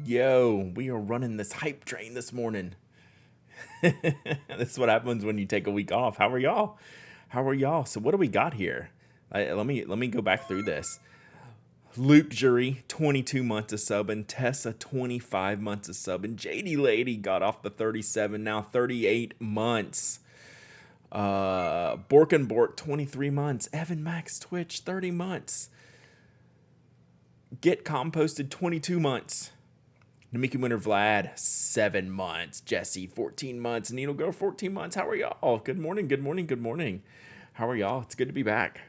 Yo, we are running this hype train this morning. This is what happens when you take a week off. How are y'all? How are y'all? So what do we got here? Let me go back through this. Luke Jury, 22 months of subbing. Tessa, 25 months of subbing. JD Lady got off the 37, now 38 months. Bork and Bork, 23 months. Evan Max Twitch, 30 months. Get Composted, 22 months. Namiki Winter Vlad, 7 months. Jesse, 14 months. Needle Girl, 14 months. How are y'all? Good morning, good morning, good morning. How are y'all? It's good to be back.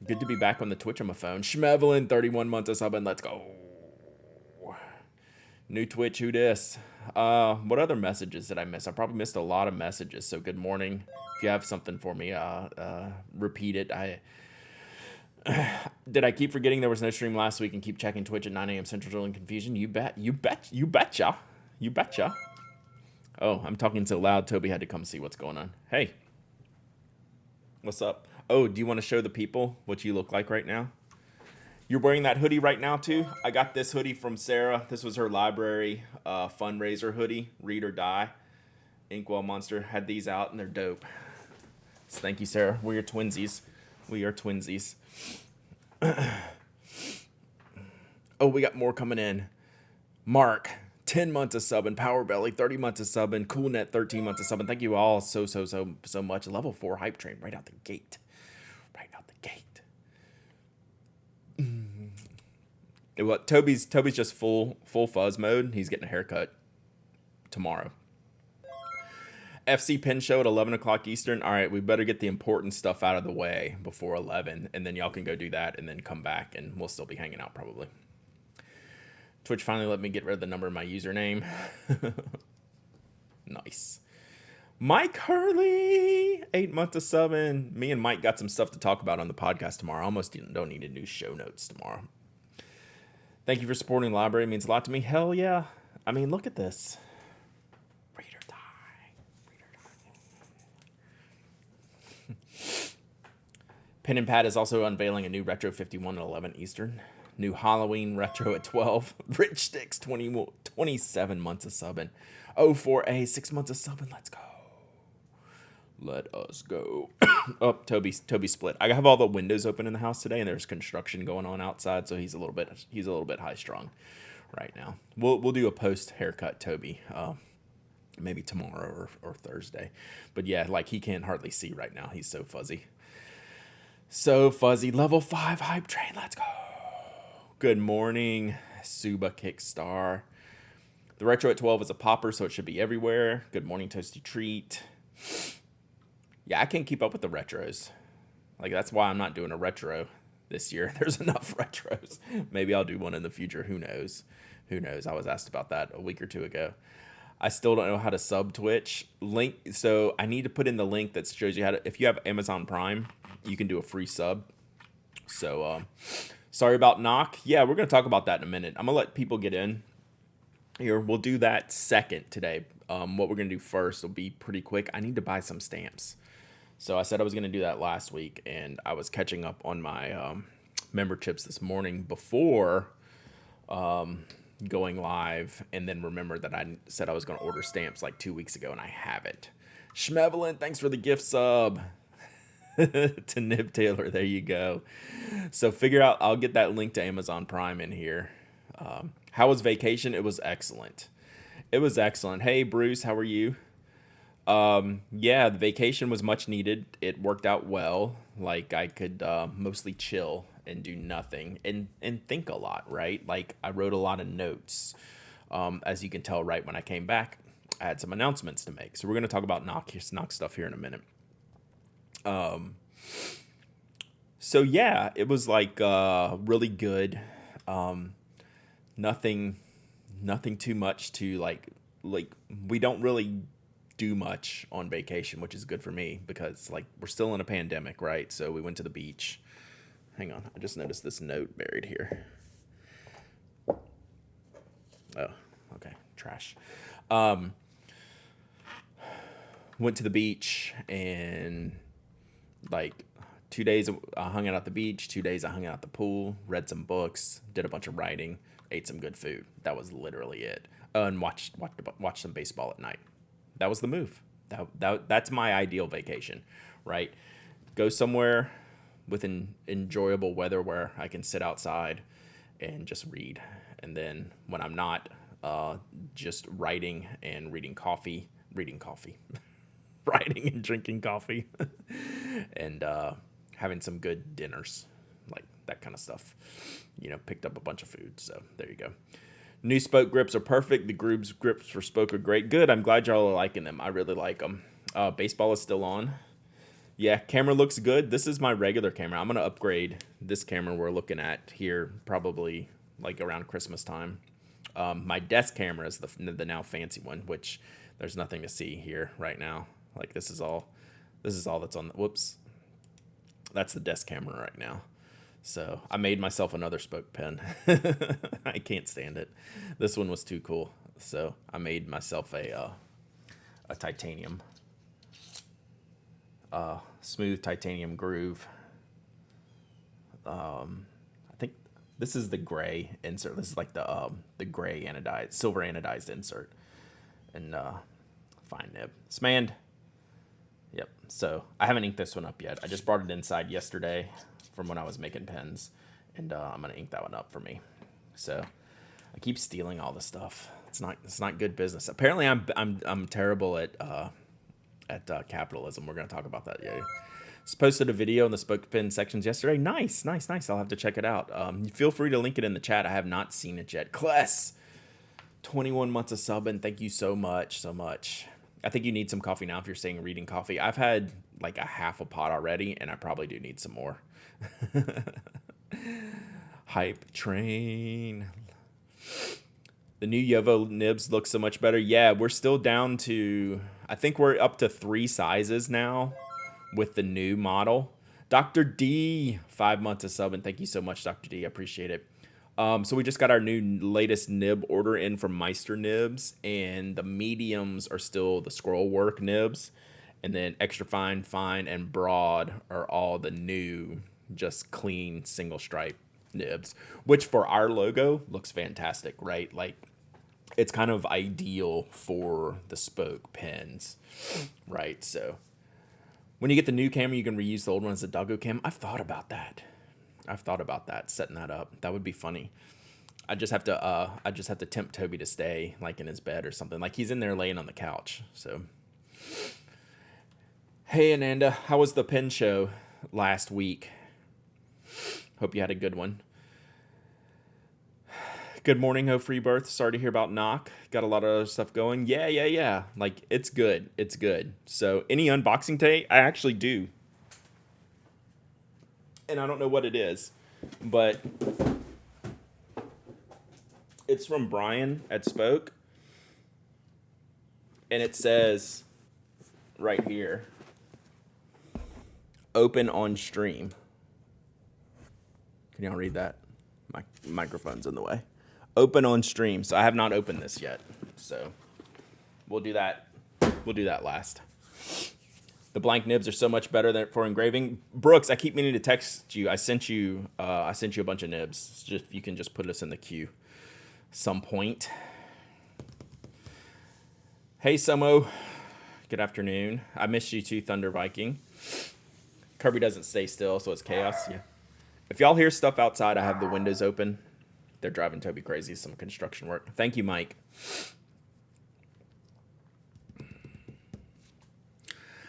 Good to be back on the Twitch on my phone. Schmevelin, 31 months of subbing. Let's go. New Twitch, who dis? What other messages did I miss? I probably missed a lot of messages, so good morning. If you have something for me, repeat it. Did I keep forgetting there was no stream last week and keep checking Twitch at 9 a.m. Central Drilling Confusion? You bet. You betcha. You betcha. Oh, I'm talking so loud, Toby had to come see what's going on. Hey. What's up? Oh, do you want to show the people what you look like right now? You're wearing that hoodie right now, too? I got this hoodie from Sarah. This was her library fundraiser hoodie, Read or Die. Inkwell Monster had these out, and they're dope. So thank you, Sarah. We are twinsies. We are twinsies. Oh, we got more coming in. Mark, 10 months of subbing. Power Belly, 30 months of subbing. CoolNet, 13 months of subbing. Thank you all so much. Level 4 hype train right out the gate. Right out the gate. What? Toby's just full fuzz mode. He's getting a haircut tomorrow. FC Pen Show at 11 o'clock Eastern. All right, we better get the important stuff out of the way before 11, and then y'all can go do that and then come back, and we'll still be hanging out probably. Twitch finally let me get rid of the number in my username. Nice. Mike Hurley, 8 months of subbing. Me and Mike got some stuff to talk about on the podcast tomorrow. I almost don't need to do show notes tomorrow. Thank you for supporting the library. It means a lot to me. Hell yeah. I mean, look at this. Read or die. Read or die. Pen and Pad is also unveiling a new Retro 51 at 11 Eastern. New Halloween Retro at 12. Rich Sticks, 27 months of subbing. 04A, 6 months of subbing. Let's go. Let us go. Oh, Toby split. I have all the windows open in the house today, and there's construction going on outside, so he's a little bit high strung right now. We'll do a post haircut, Toby, maybe tomorrow or Thursday. But yeah, like he can't hardly see right now. He's so fuzzy. So fuzzy. Level 5 hype train. Let's go. Good morning, Suba Kickstar. The Retro at 12 is a popper, so it should be everywhere. Good morning, Toasty Treat. Yeah, I can't keep up with the retros. Like, that's why I'm not doing a retro this year. There's enough retros. Maybe I'll do one in the future. Who knows? Who knows? I was asked about that a week or two ago. I still don't know how to sub Twitch. So I need to put in the link that shows you how to. If you have Amazon Prime, you can do a free sub. So, sorry about Knock. Yeah, we're going to talk about that in a minute. I'm going to let people get in here. We'll do that second today. What we're going to do first will be pretty quick. I need to buy some stamps. So I said I was going to do that last week, and I was catching up on my memberships this morning before going live, and then remembered that I said I was going to order stamps like 2 weeks ago, and I haven't. Schmevelin, thanks for the gift sub. To Nib Taylor, there you go. So figure out, I'll get that link to Amazon Prime in here. How was vacation? It was excellent. It was excellent. Hey, Bruce, how are you? Yeah, the vacation was much needed. It worked out well. Like, I could mostly chill and do nothing and think a lot, right? Like, I wrote a lot of notes. As you can tell, right when I came back, I had some announcements to make. So we're going to talk about knock stuff here in a minute. So yeah, it was like really good. Nothing too much to like we don't really do much on vacation, which is good for me because like we're still in a pandemic, right? So we went to the beach. Hang on, I just noticed this note buried here. Oh, okay, trash. Went to the beach and like 2 days I hung out at the beach, 2 days I hung out at the pool, read some books, did a bunch of writing, ate some good food. That was literally it. And watched some baseball at night. That was the move. That's my ideal vacation, right? Go somewhere with an enjoyable weather where I can sit outside and just read. And then when I'm not, just writing and reading coffee, writing and drinking coffee, and having some good dinners, like that kind of stuff. Picked up a bunch of food. So there you go. New Spoke grips are perfect. The Groove's grips for Spoke are great. Good. I'm glad y'all are liking them. I really like them. Baseball is still on. Yeah, camera looks good. This is my regular camera. I'm going to upgrade this camera we're looking at here probably like around Christmas time. My desk camera is the now fancy one, which there's nothing to see here right now. Like this is all that's on the, whoops. That's the desk camera right now. So I made myself another Spoke pen. I can't stand it. This one was too cool. So I made myself a titanium, smooth titanium groove. I think this is the gray insert. This is like the gray anodized, silver anodized insert, and fine nib. Smand. Yep. So I haven't inked this one up yet. I just brought it inside yesterday from when I was making pens, and I'm gonna ink that one up for me. So I keep stealing all the stuff. It's not good business. Apparently I'm terrible at capitalism. We're gonna talk about that. Yeah. Just posted a video in the Spoke pen sections yesterday. Nice. I'll have to check it out. Feel free to link it in the chat. I have not seen it yet. Kless, 21 months of subbing. Thank you so much. I think you need some coffee now if you're saying reading coffee. I've had like a half a pot already, and I probably do need some more. Hype train. The new Yovo nibs look so much better. Yeah, we're still down to, I think we're up to 3 sizes now with the new model. Dr. D, 5 months of sub, and thank you so much, Dr. D. I appreciate it. So we just got our latest nib order in from Meister Nibs, and the mediums are still the scroll work nibs, and then extra fine, fine, and broad are all the new, just clean single stripe nibs, which for our logo looks fantastic, right? Like it's kind of ideal for the Spoke pens, right? So when you get the new camera, you can reuse the old one as a doggo cam. I've thought about that, setting that up. That would be funny. I just have to tempt Toby to stay like in his bed or something. Like he's in there laying on the couch. So, hey Ananda, how was the pen show last week? Hope you had a good one. Good morning, Ho Free Birth. Sorry to hear about Knock. Got a lot of other stuff going. Yeah. Like it's good. So any unboxing today? I actually do. And I don't know what it is, but it's from Brian at Spoke. And it says right here, open on stream. Can y'all read that? My microphone's in the way. Open on stream. So I have not opened this yet. So we'll do that. We'll do that last. The blank nibs are so much better for engraving. Brooks, I keep meaning to text you. I sent you a bunch of nibs. Just you can just put us in the queue some point. Hey Sumo, good afternoon. I missed you too, Thunder Viking. Kirby doesn't stay still, so it's chaos. Yeah. If y'all hear stuff outside, I have the windows open. They're driving Toby crazy. Some construction work. Thank you, Mike.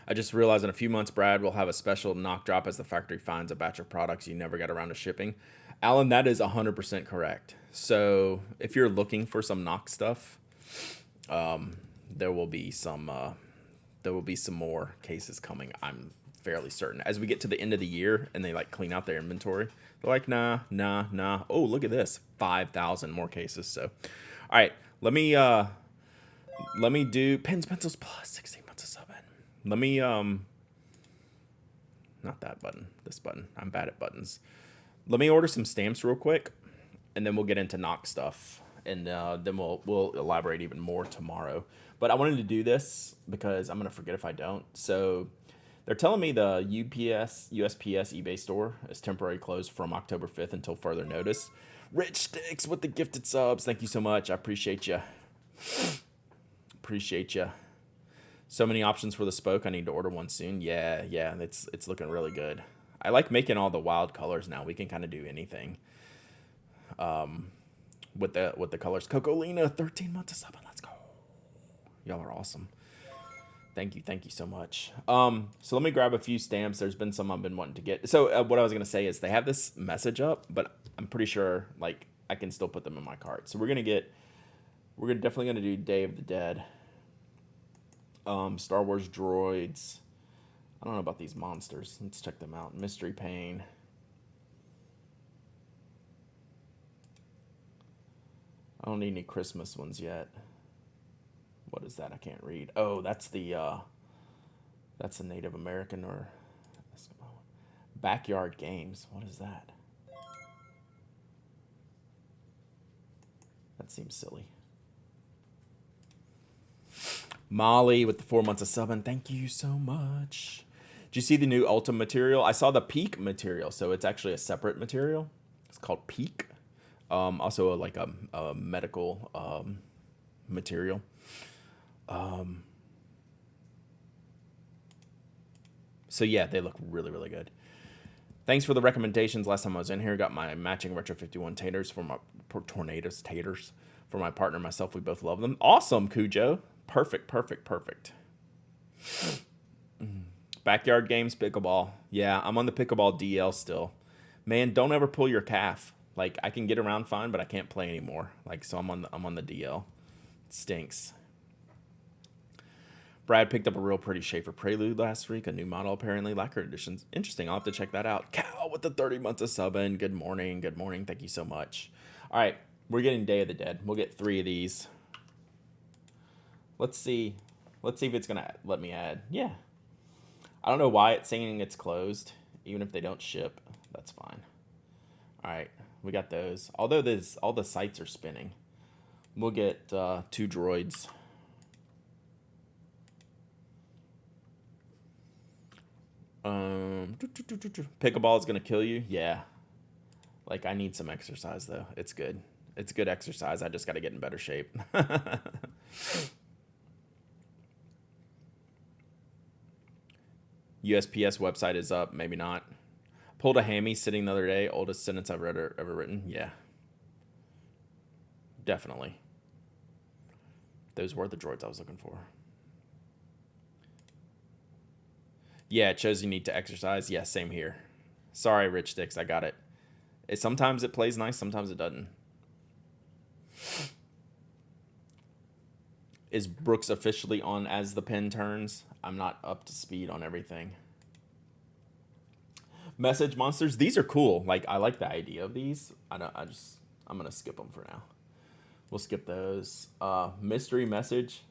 I just realized in a few months, Brad will have a special knock drop as the factory finds a batch of products you never got around to shipping. Alan, that is 100% correct. So if you're looking for some knock stuff, there will be some more cases coming. I'm fairly certain. As we get to the end of the year and they like clean out their inventory, they're like, nah. Oh, look at this, 5,000 more cases. So, all right, let me do pens, pencils plus 16 months of subbing. Let me, not that button, this button. I'm bad at buttons. Let me order some stamps real quick, and then we'll get into knock stuff, and then we'll elaborate even more tomorrow. But I wanted to do this because I'm going to forget if I don't. So they're telling me the USPS eBay store is temporarily closed from October 5th until further notice. Rich Sticks with the gifted subs. Thank you so much. I appreciate you. Appreciate you. So many options for the spoke. I need to order one soon. Yeah, it's looking really good. I like making all the wild colors now. We can kind of do anything with the colors. Cocolina, 13 months of sub. Let's go. Y'all are awesome. Thank you so much. So let me grab a few stamps. There's been some I've been wanting to get. So what I was gonna say is they have this message up, but I'm pretty sure like I can still put them in my cart. So we're definitely gonna do Day of the Dead. Star Wars droids. I don't know about these monsters. Let's check them out. Mystery Pain. I don't need any Christmas ones yet. What is that? I can't read. Oh, that's the Native American or Backyard Games. What is that? That seems silly. Molly with the 4 months of subbing. Thank you so much. Did you see the new Ultim material? I saw the Peak material, so it's actually a separate material. It's called Peak. Also like a medical material. So yeah, they look really, really good. Thanks for the recommendations. Last time I was in here, got my matching Retro 51 taters for my Tornadoes taters for my partner and myself. We both love them. Awesome, Cujo. Perfect. Backyard Games, pickleball. Yeah, I'm on the pickleball DL still. Man, don't ever pull your calf. Like I can get around fine, but I can't play anymore. Like so, I'm on the DL. It stinks. Brad picked up a real pretty Schaefer Prelude last week, a new model apparently, lacquer editions. Interesting. I'll have to check that out. Cal with the 30 months of subbing. Good morning. Thank you so much. All right, we're getting Day of the Dead. We'll get 3 of these. Let's see if it's gonna let me add. Yeah. I don't know why it's saying it's closed, even if they don't ship. That's fine. All right, we got those. Although all the sites are spinning, we'll get 2 droids. Pickleball is gonna kill you. Yeah. Like I need some exercise though. It's good. It's good exercise. I just got to get in better shape. USPS website is up. Maybe not. Pulled a hammy sitting the other day. Oldest sentence I've ever written. Yeah. Definitely. Those were the droids I was looking for. Yeah, it shows you need to exercise. Yeah, same here. Sorry, Rich Sticks. I got it. Sometimes it plays nice. Sometimes it doesn't. Is Brooks officially on as the pen turns? I'm not up to speed on everything. Message monsters. These are cool. Like I like the idea of these. I'm gonna skip them for now. We'll skip those. Mystery message.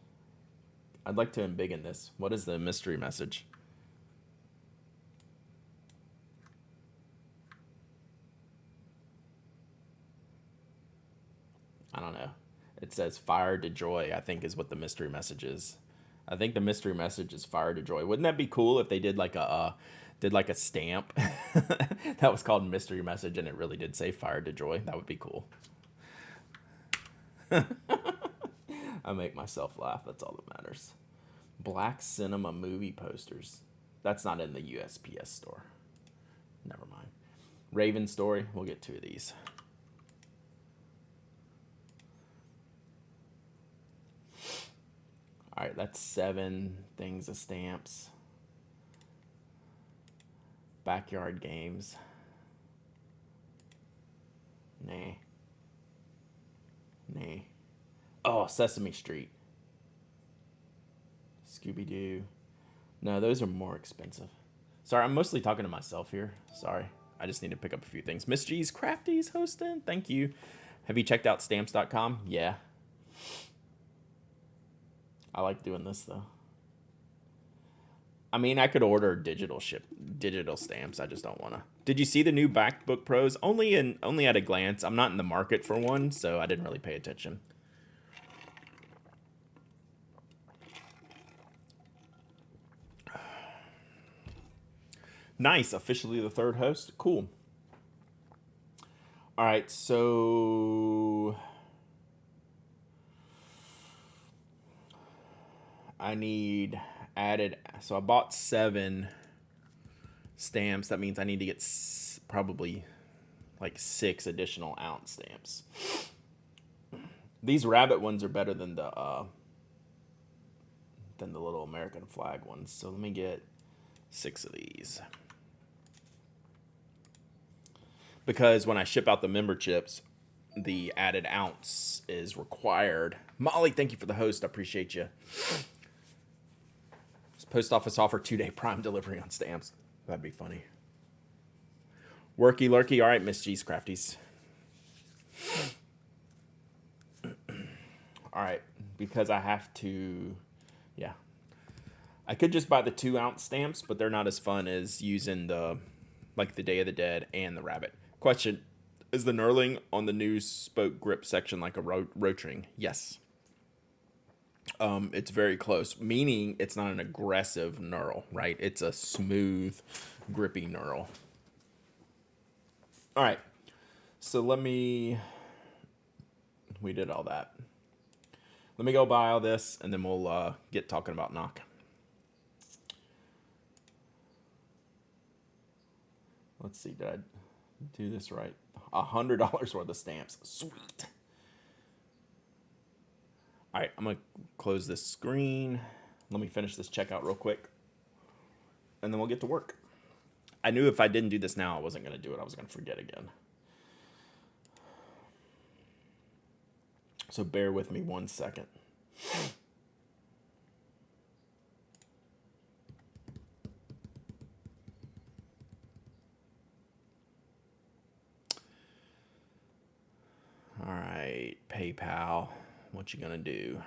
I'd like to embiggen this. What is the mystery message? I don't know. It says fire to joy, I think is what the mystery message is. I think the mystery message is fire to joy. Wouldn't that be cool if they did like a stamp that was called mystery message and it really did say fire to joy? That would be cool. I make myself laugh. That's all that matters. Black Cinema movie posters. That's not in the USPS store. Never mind. Raven Story. We'll get 2 of these. All right, that's 7 things of stamps. Backyard Games. Nah. Oh, Sesame Street. Scooby-Doo. No, those are more expensive. Sorry, I'm mostly talking to myself here. Sorry. I just need to pick up a few things. Miss G's Crafties hosting. Thank you. Have you checked out stamps.com? Yeah. I like doing this though. I mean, I could order digital stamps. I just don't want to. Did you see the new MacBook Pros? Only at a glance. I'm not in the market for one, so I didn't really pay attention. Nice. Officially the 3rd host. Cool. All right, so I need added. So I bought 7 stamps. That means I need to get probably like 6 additional ounce stamps. These rabbit ones are better than the little American flag ones. So let me get 6 of these. Because when I ship out the member chips, the added ounce is required. Molly, thank you for the host. I appreciate you. Does post office offer 2-day prime delivery on stamps? That'd be funny. Worky lurky. All right, Miss G's Crafties. All right, because I have to, yeah. I could just buy the 2-ounce stamps, but they're not as fun as using the Day of the Dead and the rabbit. Question, is the knurling on the new spoke grip section like a rotring? Yes. It's very close, meaning it's not an aggressive knurl, right? It's a smooth, grippy knurl. All right, so we did all that. Let me go buy all this, and then we'll get talking about knock. Let's see, did I do this right? $100 worth of stamps. Sweet. All right, I'm going to close this screen. Let me finish this checkout real quick, and then we'll get to work. I knew if I didn't do this now, I wasn't going to do it. I was going to forget again. So bear with me 1 second. All right, PayPal, what you gonna do?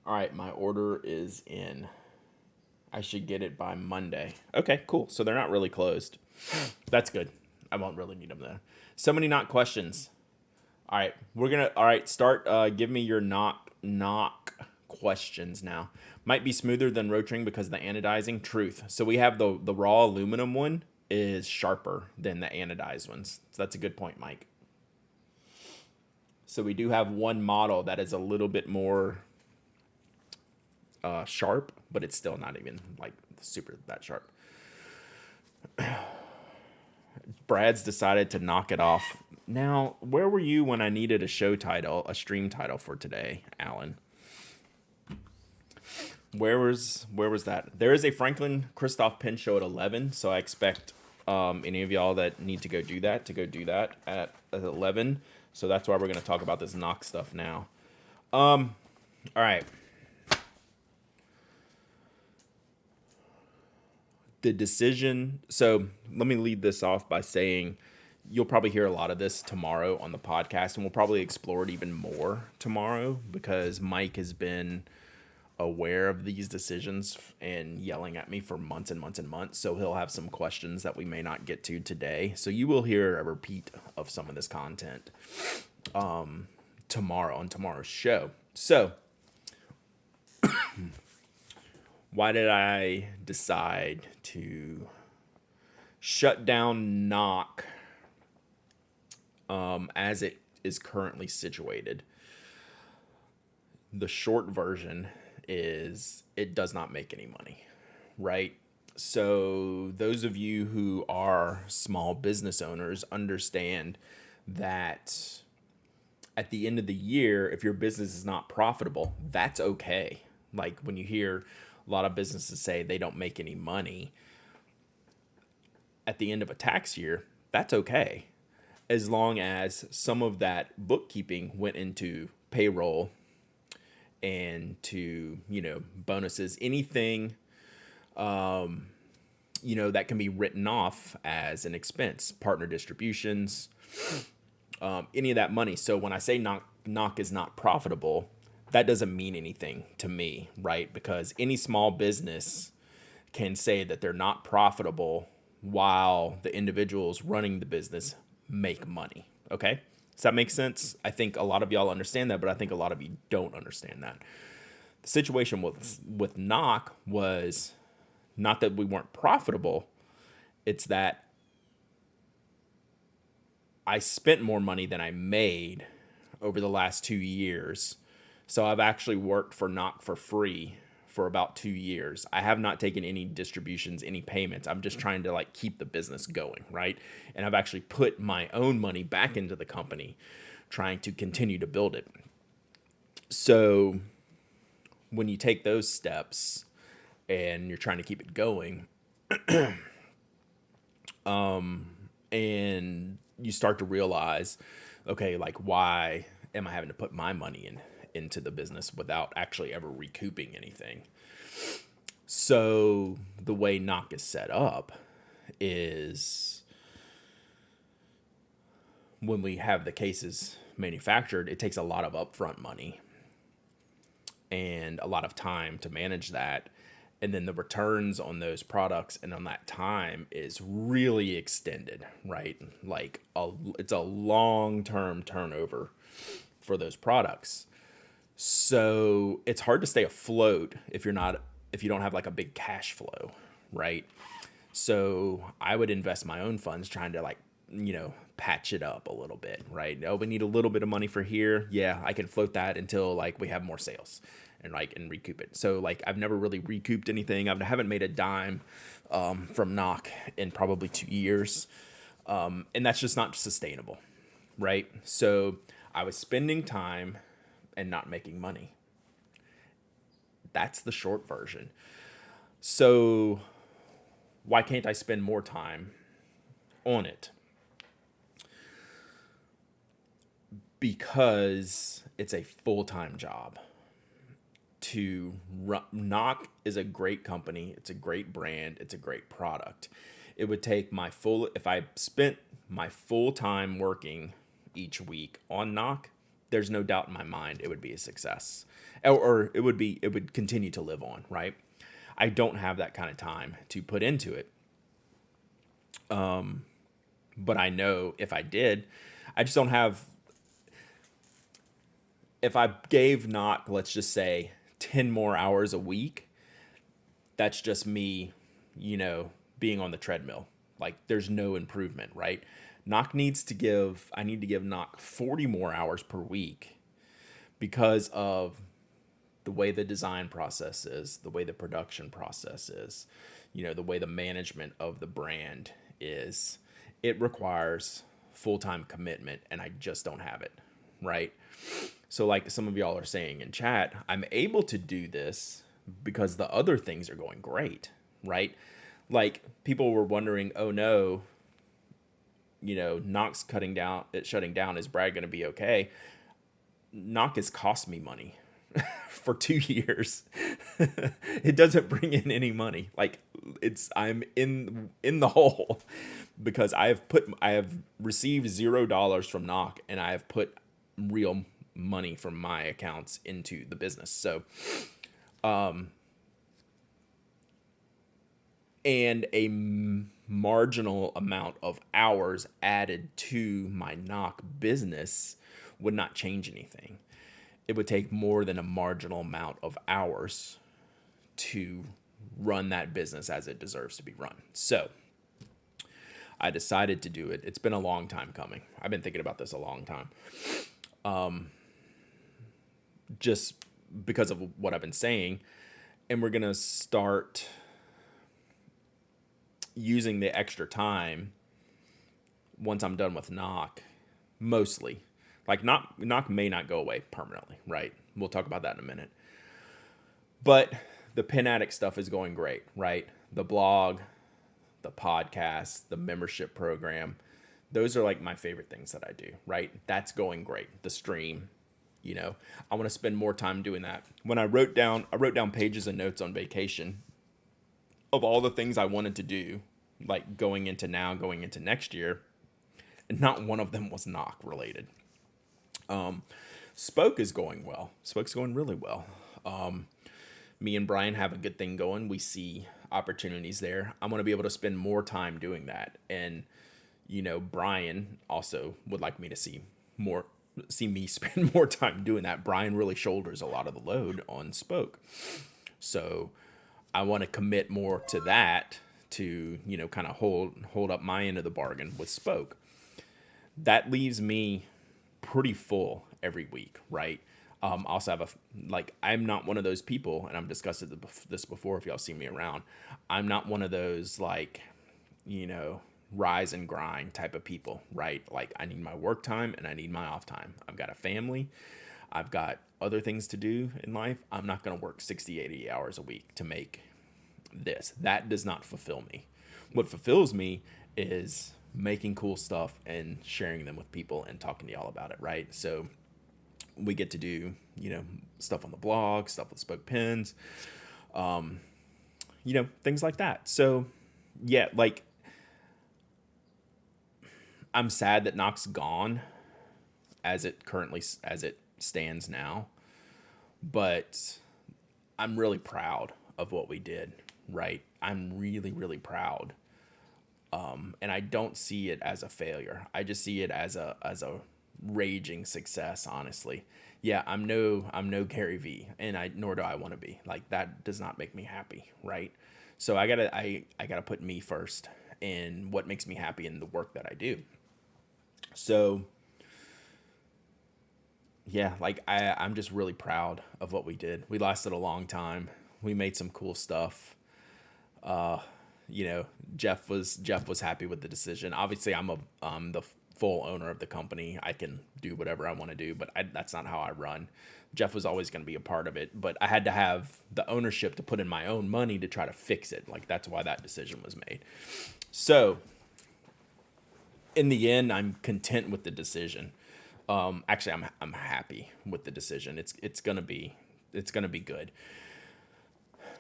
All right, my order is in. I should get it by Monday. Okay, cool. So they're not really closed. That's good. I won't really need them there. So many not questions. All right, start. Give me your knock questions now. Might be smoother than rotring because of the anodizing. Truth. So we have the raw aluminum one is sharper than the anodized ones. So that's a good point, Mike. So we do have one model that is a little bit more sharp, but it's still not even like super that sharp. Brad's decided to knock it off. Now, where were you when I needed a stream title for today, Alan? Where was that? There is a Franklin Christoph Pen show at 11, so I expect any of y'all that need to go do that at 11. So that's why we're going to talk about this knock stuff now. All right. The decision. So let me lead this off by saying you'll probably hear a lot of this tomorrow on the podcast, and we'll probably explore it even more tomorrow because Mike has been aware of these decisions and yelling at me for months and months and months. So he'll have some questions that we may not get to today. So you will hear a repeat of some of this content tomorrow on tomorrow's show. So why did I decide to shut down knock as it is currently situated? The short version is it does not make any money, right? So those of you who are small business owners understand that at the end of the year, if your business is not profitable, that's okay. Like when you hear a lot of businesses say they don't make any money at the end of a tax year, that's okay. As long as some of that bookkeeping went into payroll and to, bonuses, anything, that can be written off as an expense, partner distributions, any of that money. So when I say knock is not profitable, that doesn't mean anything to me, right? Because any small business can say that they're not profitable while the individuals running the business make money, okay? Does that make sense? I think a lot of y'all understand that, but I think a lot of you don't understand that. The situation with Knock was not that we weren't profitable, it's that I spent more money than I made over the last 2 years. So I've actually worked for Knock for free for about 2 years. I have not taken any distributions, any payments. I'm just trying to like keep the business going, right? And I've actually put my own money back into the company, trying to continue to build it. So when you take those steps and you're trying to keep it going, and you start to realize, okay, like why am I having to put my money into the business without actually ever recouping anything? So the way Knock is set up is when we have the cases manufactured, it takes a lot of upfront money and a lot of time to manage that. And then the returns on those products and on that time is really extended, right? Like it's a long-term turnover for those products. So it's hard to stay afloat if you don't have like a big cash flow, right? So I would invest my own funds trying to like, patch it up a little bit, right? Oh, we need a little bit of money for here. Yeah, I can float that until like we have more sales and recoup it. So like I've never really recouped anything. I haven't made a dime from Knock in probably 2 years. And that's just not sustainable, right? So I was spending time and not making money. That's the short version. So why can't I spend more time on it? Because it's a full-time job. Knock is a great company. It's a great brand. It's a great product. It would take if I spent my full time working each week on Knock, there's no doubt in my mind it would be a success, or it would continue to live on, right? I don't have that kind of time to put into it. But I know if I did, I just don't have. If I gave Knock, let's just say 10 more hours a week, that's just me, being on the treadmill. Like there's no improvement, right? I need to give Knock 40 more hours per week because of the way the design process is, the way the production process is, the way the management of the brand is. It requires full-time commitment and I just don't have it, right? So like some of y'all are saying in chat, I'm able to do this because the other things are going great, right? Like people were wondering, oh no, Knock's shutting down. Is Brad going to be okay? Knock has cost me money for 2 years. It doesn't bring in any money. Like I'm in the hole because I have received $0 from Knock and I have put real money from my accounts into the business. So, and a marginal amount of hours added to my Knock business would not change anything. It would take more than a marginal amount of hours to run that business as it deserves to be run. So I decided to do it. It's been a long time coming. I've been thinking about this a long time. Just because of what I've been saying. And we're going to start using the extra time once I'm done with Knock, mostly. Like Knock may not go away permanently, right? We'll talk about that in a minute. But the Pen Addict stuff is going great, right? The blog, the podcast, the membership program. Those are like my favorite things that I do, right? That's going great. The stream, I want to spend more time doing that. When I wrote down pages and notes on vacation of all the things I wanted to do, like going into next year, and not one of them was Knock related. Spoke is going well. Spoke's going really well. Me and Brian have a good thing going. We see opportunities there. I want to be able to spend more time doing that. And, Brian also would like me to see more see me spend more time doing that. Brian really shoulders a lot of the load on Spoke. So I want to commit more to that to, kind of hold up my end of the bargain with Spoke. That leaves me pretty full every week, right? I also have I'm not one of those people, and I've discussed this before if y'all see me around. I'm not one of those rise and grind type of people, right? Like I need my work time and I need my off time. I've got a family. I've got other things to do in life. I'm not going to work 60, 80 hours a week to make this. That does not fulfill me. What fulfills me is making cool stuff and sharing them with people and talking to y'all about it, right? So we get to do, stuff on the blog, stuff with Spoke Pens, things like that. So yeah, I'm sad that Knox gone as it stands now, but I'm really proud of what we did, right? I'm really, really proud. And I don't see it as a failure. I just see it as a raging success, honestly. Yeah, I'm no Gary V, and nor do I want to be. Like that does not make me happy, right? So I gotta put me first and what makes me happy in the work that I do. So yeah, I'm just really proud of what we did. We lasted a long time. We made some cool stuff. Jeff was happy with the decision. Obviously, I'm the full owner of the company. I can do whatever I want to do, but that's not how I run. Jeff was always going to be a part of it, but I had to have the ownership to put in my own money to try to fix it. Like that's why that decision was made. So in the end, I'm content with the decision. Actually, I'm happy with the decision. It's gonna be good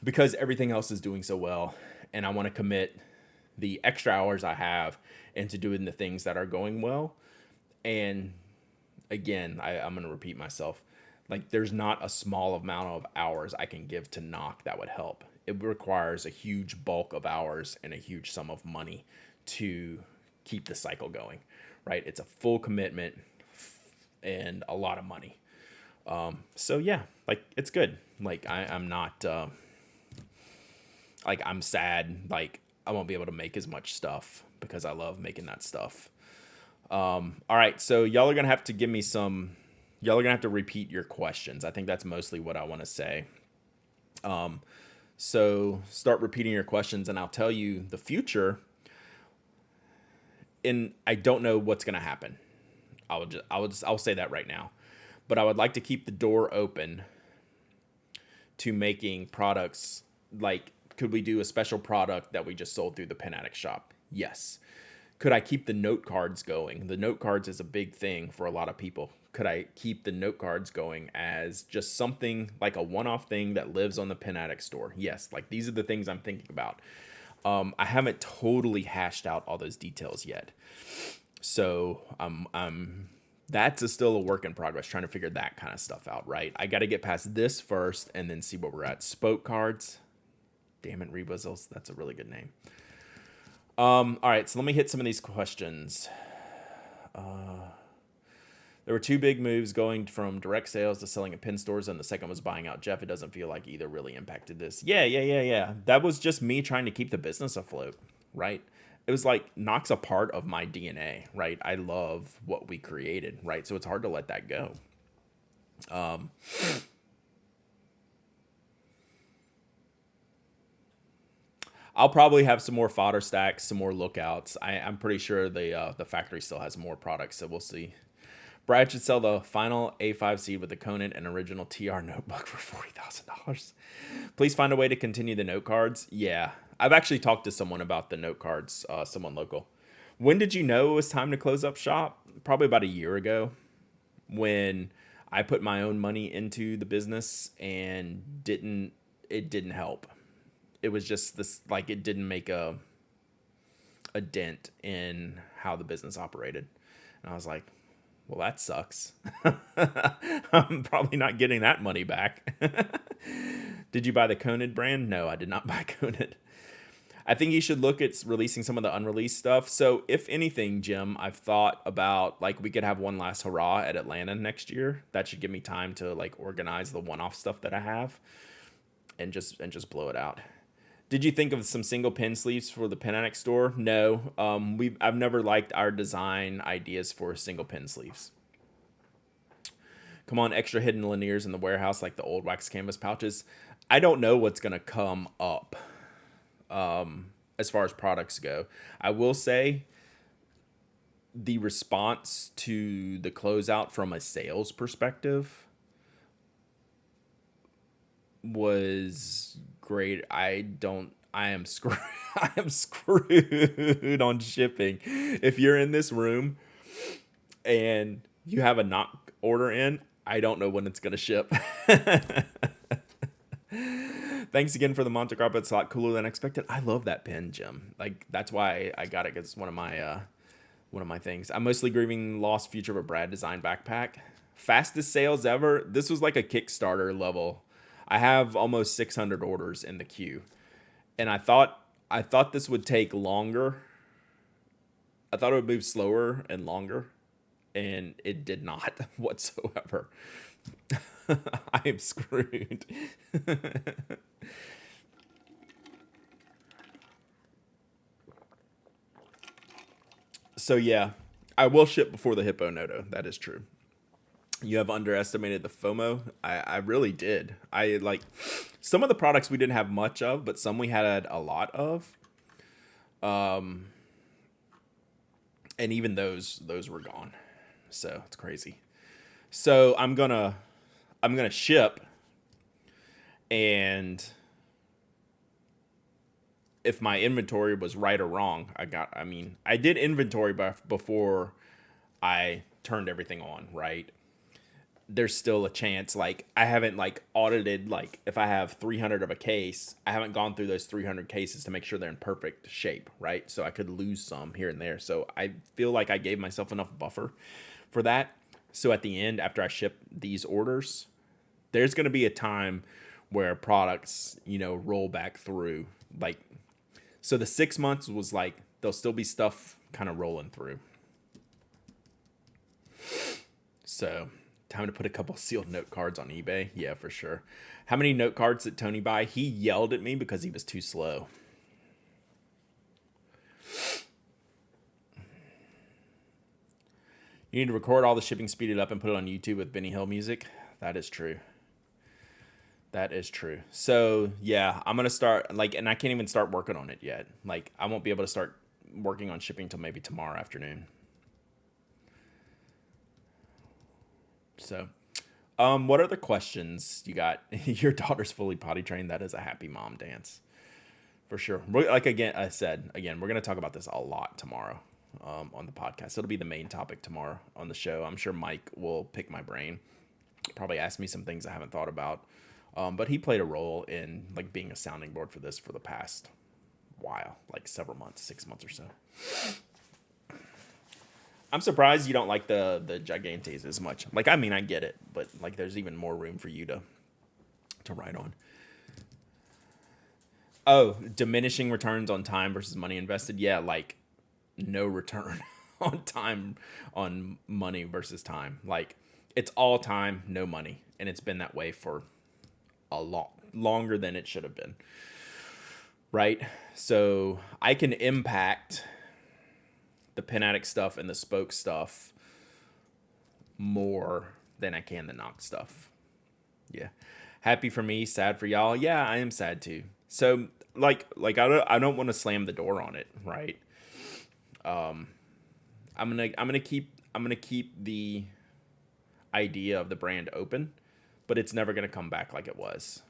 because everything else is doing so well, and I want to commit the extra hours I have into doing the things that are going well. And again, I'm going to repeat myself. Like there's not a small amount of hours I can give to Knock that would help. It requires a huge bulk of hours and a huge sum of money to keep the cycle going, right? It's a full commitment and a lot of money. So yeah, it's good. I'm not, I'm sad. I won't be able to make as much stuff because I love making that stuff. All right. So y'all are going to have to y'all are going to have to repeat your questions. I think that's mostly what I want to say. So start repeating your questions and I'll tell you the future. And I don't know what's going to happen. I'll say that right now, but I would like to keep the door open to making products. Could we do a special product that we just sold through the Pen Addict shop? Yes. Could I keep the note cards going? The note cards is a big thing for a lot of people. Could I keep the note cards going as just something like a one-off thing that lives on the Pen Addict store? Yes. These are the things I'm thinking about. I haven't totally hashed out all those details yet. So that's still a work in progress, trying to figure that kind of stuff out, right? I got to get past this first and then see where we're at. Spoke cards. Damn it, Rebuzzles. That's a really good name. All right, so let me hit some of these questions. There were two big moves going from direct sales to selling at pen stores, and the second was buying out Jeff. It doesn't feel like either really impacted this. Yeah. That was just me trying to keep the business afloat, right? It was Knox a part of my DNA, right? I love what we created, right? So it's hard to let that go. I'll probably have some more fodder stacks, some more lookouts. I'm pretty sure the factory still has more products, so we'll see. Brad should sell the final A5 seed with the Conant and original TR notebook for $40,000. Please find a way to continue the note cards. Yeah, I've actually talked to someone about the note cards, someone local. When did you know it was time to close up shop? Probably about a year ago when I put my own money into the business and it didn't help. It was just this, it didn't make a dent in how the business operated. And I was like, well, that sucks. I'm probably not getting that money back. Did you buy the Conant brand? No, I did not buy Conant. I think you should look at releasing some of the unreleased stuff. So, if anything, Jim, I've thought about like we could have one last hurrah at Atlanta next year. That should give me time to like organize the one-off stuff that I have and just blow it out. Did you think of some single pin sleeves for the Pen Addict store? No. I've never liked our design ideas for single pin sleeves. Come on, extra hidden linears in the warehouse like the old wax canvas pouches. I don't know what's gonna come up as far as products go. I will say the response to the closeout from a sales perspective was great. I am screwed. I am screwed on shipping. If you're in this room and you have a knock order in, I don't know when it's gonna ship. Thanks again for the Monte Carlo. It's a lot cooler than expected. I love that pen, Jim. Like that's why I got it, because it's one of my things. I'm mostly grieving lost future of a Brad design backpack. Fastest sales ever. This was like a Kickstarter level. I have almost 600 orders in the queue, and I thought this would take longer. I thought it would move slower and longer, and it did not whatsoever. I am screwed. So yeah, I will ship before the Hippo Noto. That is true. You have underestimated the FOMO. I really did. I like some of the products we didn't have much of, but some we had a lot of. And even those were gone. So it's crazy. So I'm gonna ship, and if my inventory was right or wrong, I did inventory before I turned everything on, right? There's still a chance, like I haven't like audited, like if I have 300 of a case, I haven't gone through those 300 cases to make sure they're in perfect shape, right? So I could lose some here and there. So I feel like I gave myself enough buffer for that. So at the end, after I ship these orders, there's going to be a time where products, roll back through. Like, so the 6 months was like, there'll still be stuff kind of rolling through. So time to put a couple sealed note cards on eBay. Yeah, for sure. How many note cards did Tony buy? He yelled at me because he was too slow. You need to record all the shipping, speed it up, and put it on YouTube with Benny Hill music. That is true. That is true. So yeah, I'm gonna start and I can't even start working on it yet. Like I won't be able to start working on shipping till maybe tomorrow afternoon. So, what other questions you got? Your daughter's fully potty trained. That is a happy mom dance, for sure. Like again, I said again, we're gonna talk about this a lot tomorrow on the podcast. It'll be the main topic tomorrow on the show. I'm sure Mike will pick my brain, probably ask me some things I haven't thought about. But he played a role in like being a sounding board for this for the past while, like several months, 6 months or so. I'm surprised you don't like the Gigantes as much. Like, I mean, I get it, but like, there's even more room for you to write on. Oh, diminishing returns on time versus money invested. Yeah, like no return on time, on money versus time. Like it's all time, no money, and it's been that way for a lot longer than it should have been. Right? So I can impact the Pen Addict stuff and the Spoke stuff more than I can the Knock stuff. Yeah. Happy for me, sad for y'all. Yeah, I am sad too. So like I don't want to slam the door on it, right? I'm gonna keep the idea of the brand open, but it's never gonna come back like it was.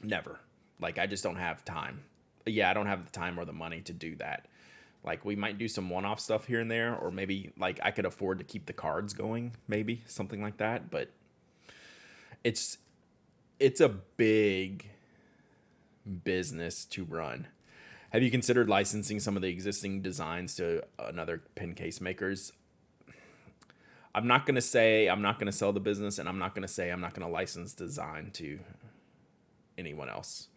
Never. Like I just don't have time. Yeah, I don't have the time or the money to do that. Like we might do some one-off stuff here and there, or maybe like I could afford to keep the cards going, maybe something like that. But it's a big business to run. Have you considered licensing some of the existing designs to another pen case makers? I'm not going to say I'm not going to sell the business, and I'm not going to say I'm not going to license design to anyone else.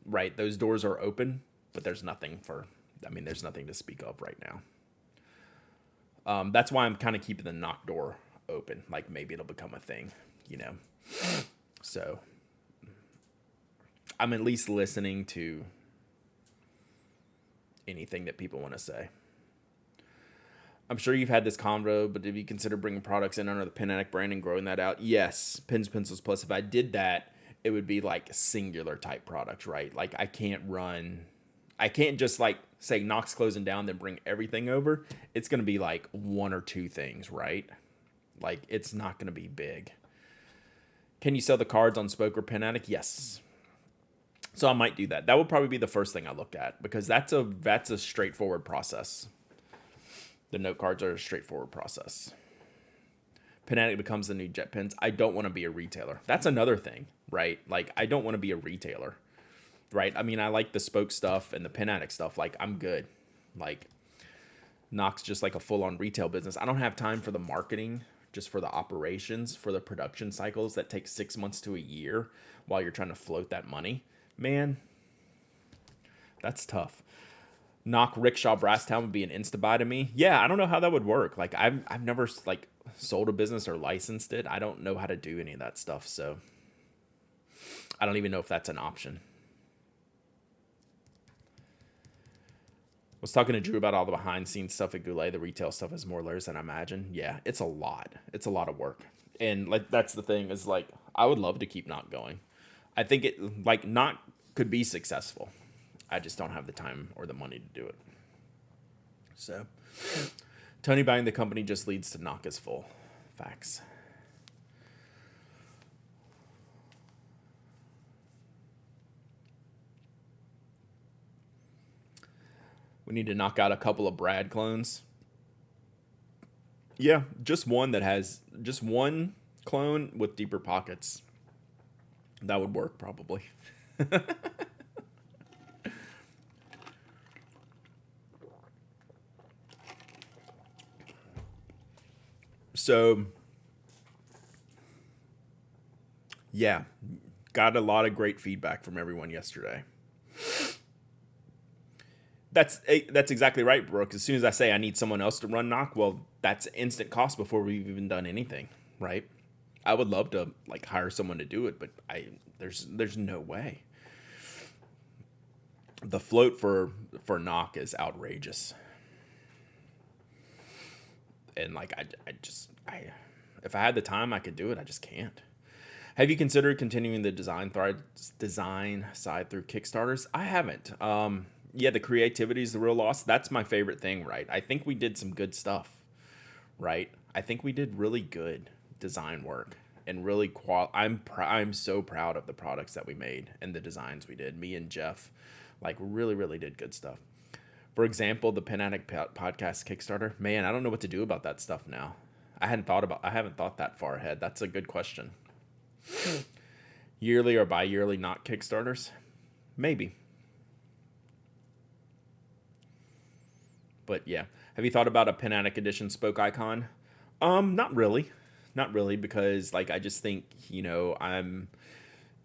right? Those doors are open, but there's nothing there's nothing to speak of right now. That's why I'm kind of keeping the knock door open. Like maybe it'll become a thing, you know? So I'm at least listening to anything that people want to say. I'm sure you've had this convo, but have you considered bringing products in under the Pen Addict brand and growing that out? Yes, pens, pencils. Plus, if I did that, it would be like singular type products, right? Like I can't just like say Knox closing down, then bring everything over. It's going to be like one or two things, right? Like it's not going to be big. Can you sell the cards on Spoke or Pen Addict? Yes. So I might do that. That would probably be the first thing I look at because that's a straightforward process. The note cards are a straightforward process. Pen Addict becomes the new Jet Pens. I don't want to be a retailer. That's another thing, right? Like, I don't want to be a retailer, right? I mean, I like the Spoke stuff and the Pen Addict stuff. Like, I'm good. Like, Knox just like a full-on retail business. I don't have time for the marketing, just for the operations, for the production cycles that take 6 months to a year while you're trying to float that money. Man, that's tough. Knock Rickshaw Brasstown would be an insta-buy to me. Yeah, I don't know how that would work. Like I've never like sold a business or licensed it. I don't know how to do any of that stuff, so I don't even know if that's an option. Was talking to Drew about all the behind-scenes stuff at Goulet. The retail stuff is more layers than I imagine. Yeah, it's a lot. It's a lot of work, and like that's the thing is like I would love to keep Knock going. I think it like Knock could be successful. I just don't have the time or the money to do it. So, Tony buying the company just leads to Knock is full. Facts. We need to knock out a couple of Brad clones. Yeah, just one clone with deeper pockets. That would work probably. So, yeah, got a lot of great feedback from everyone yesterday. That's exactly right, Brooke. As soon as I say I need someone else to run Knock, well, that's instant cost before we've even done anything, right? I would love to like hire someone to do it, but there's no way. The float for Knock is outrageous. And like if I had the time I could do it. I just can't. Have you considered continuing the design side through Kickstarters? I haven't. Yeah, the creativity is the real loss. That's my favorite thing, right? I think we did some good stuff, right? I think we did really good design work and really I'm so proud of the products that we made and the designs we did. Me and Jeff like really did good stuff. For example, the Pen Addict podcast Kickstarter. Man, I don't know what to do about that stuff now. I haven't thought that far ahead. That's a good question. Yearly or bi-yearly not Kickstarters? Maybe. But yeah. Have you thought about a Pen Addict edition Spoke icon? Not really. Not really, because like I just think, I'm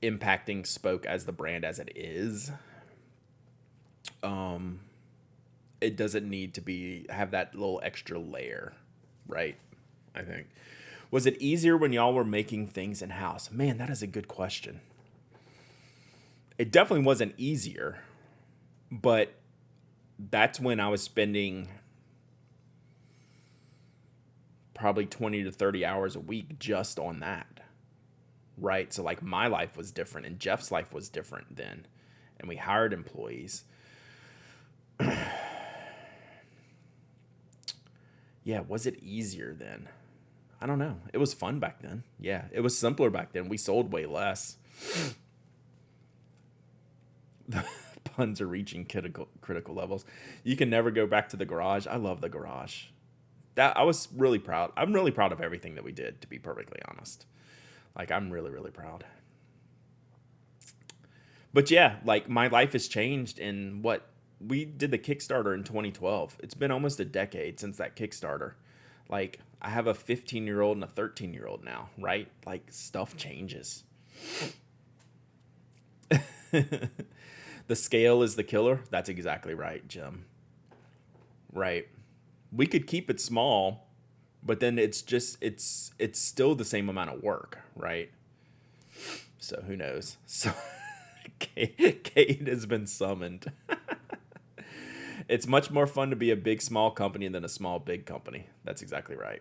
impacting Spoke as the brand as it is. It doesn't need to have that little extra layer, right? I think. Was it easier when y'all were making things in-house? Man, that is a good question. It definitely wasn't easier, but that's when I was spending probably 20 to 30 hours a week just on that, right? So like my life was different and Jeff's life was different then, and we hired employees. Yeah, was it easier then? I don't know. It was fun back then. Yeah, it was simpler back then. We sold way less. The puns are reaching critical levels. You can never go back to the garage. I love the garage. I was really proud. I'm really proud of everything that we did, to be perfectly honest. Like, I'm really proud. But yeah, like my life has changed in we did the Kickstarter in 2012. It's been almost a decade since that Kickstarter. Like, I have a 15-year-old and a 13-year-old now, right? Like, stuff changes. The scale is the killer. That's exactly right, Jim. Right. We could keep it small, but then it's still the same amount of work, right? So who knows? So Kate has been summoned. It's much more fun to be a big small company than a small big company. That's exactly right.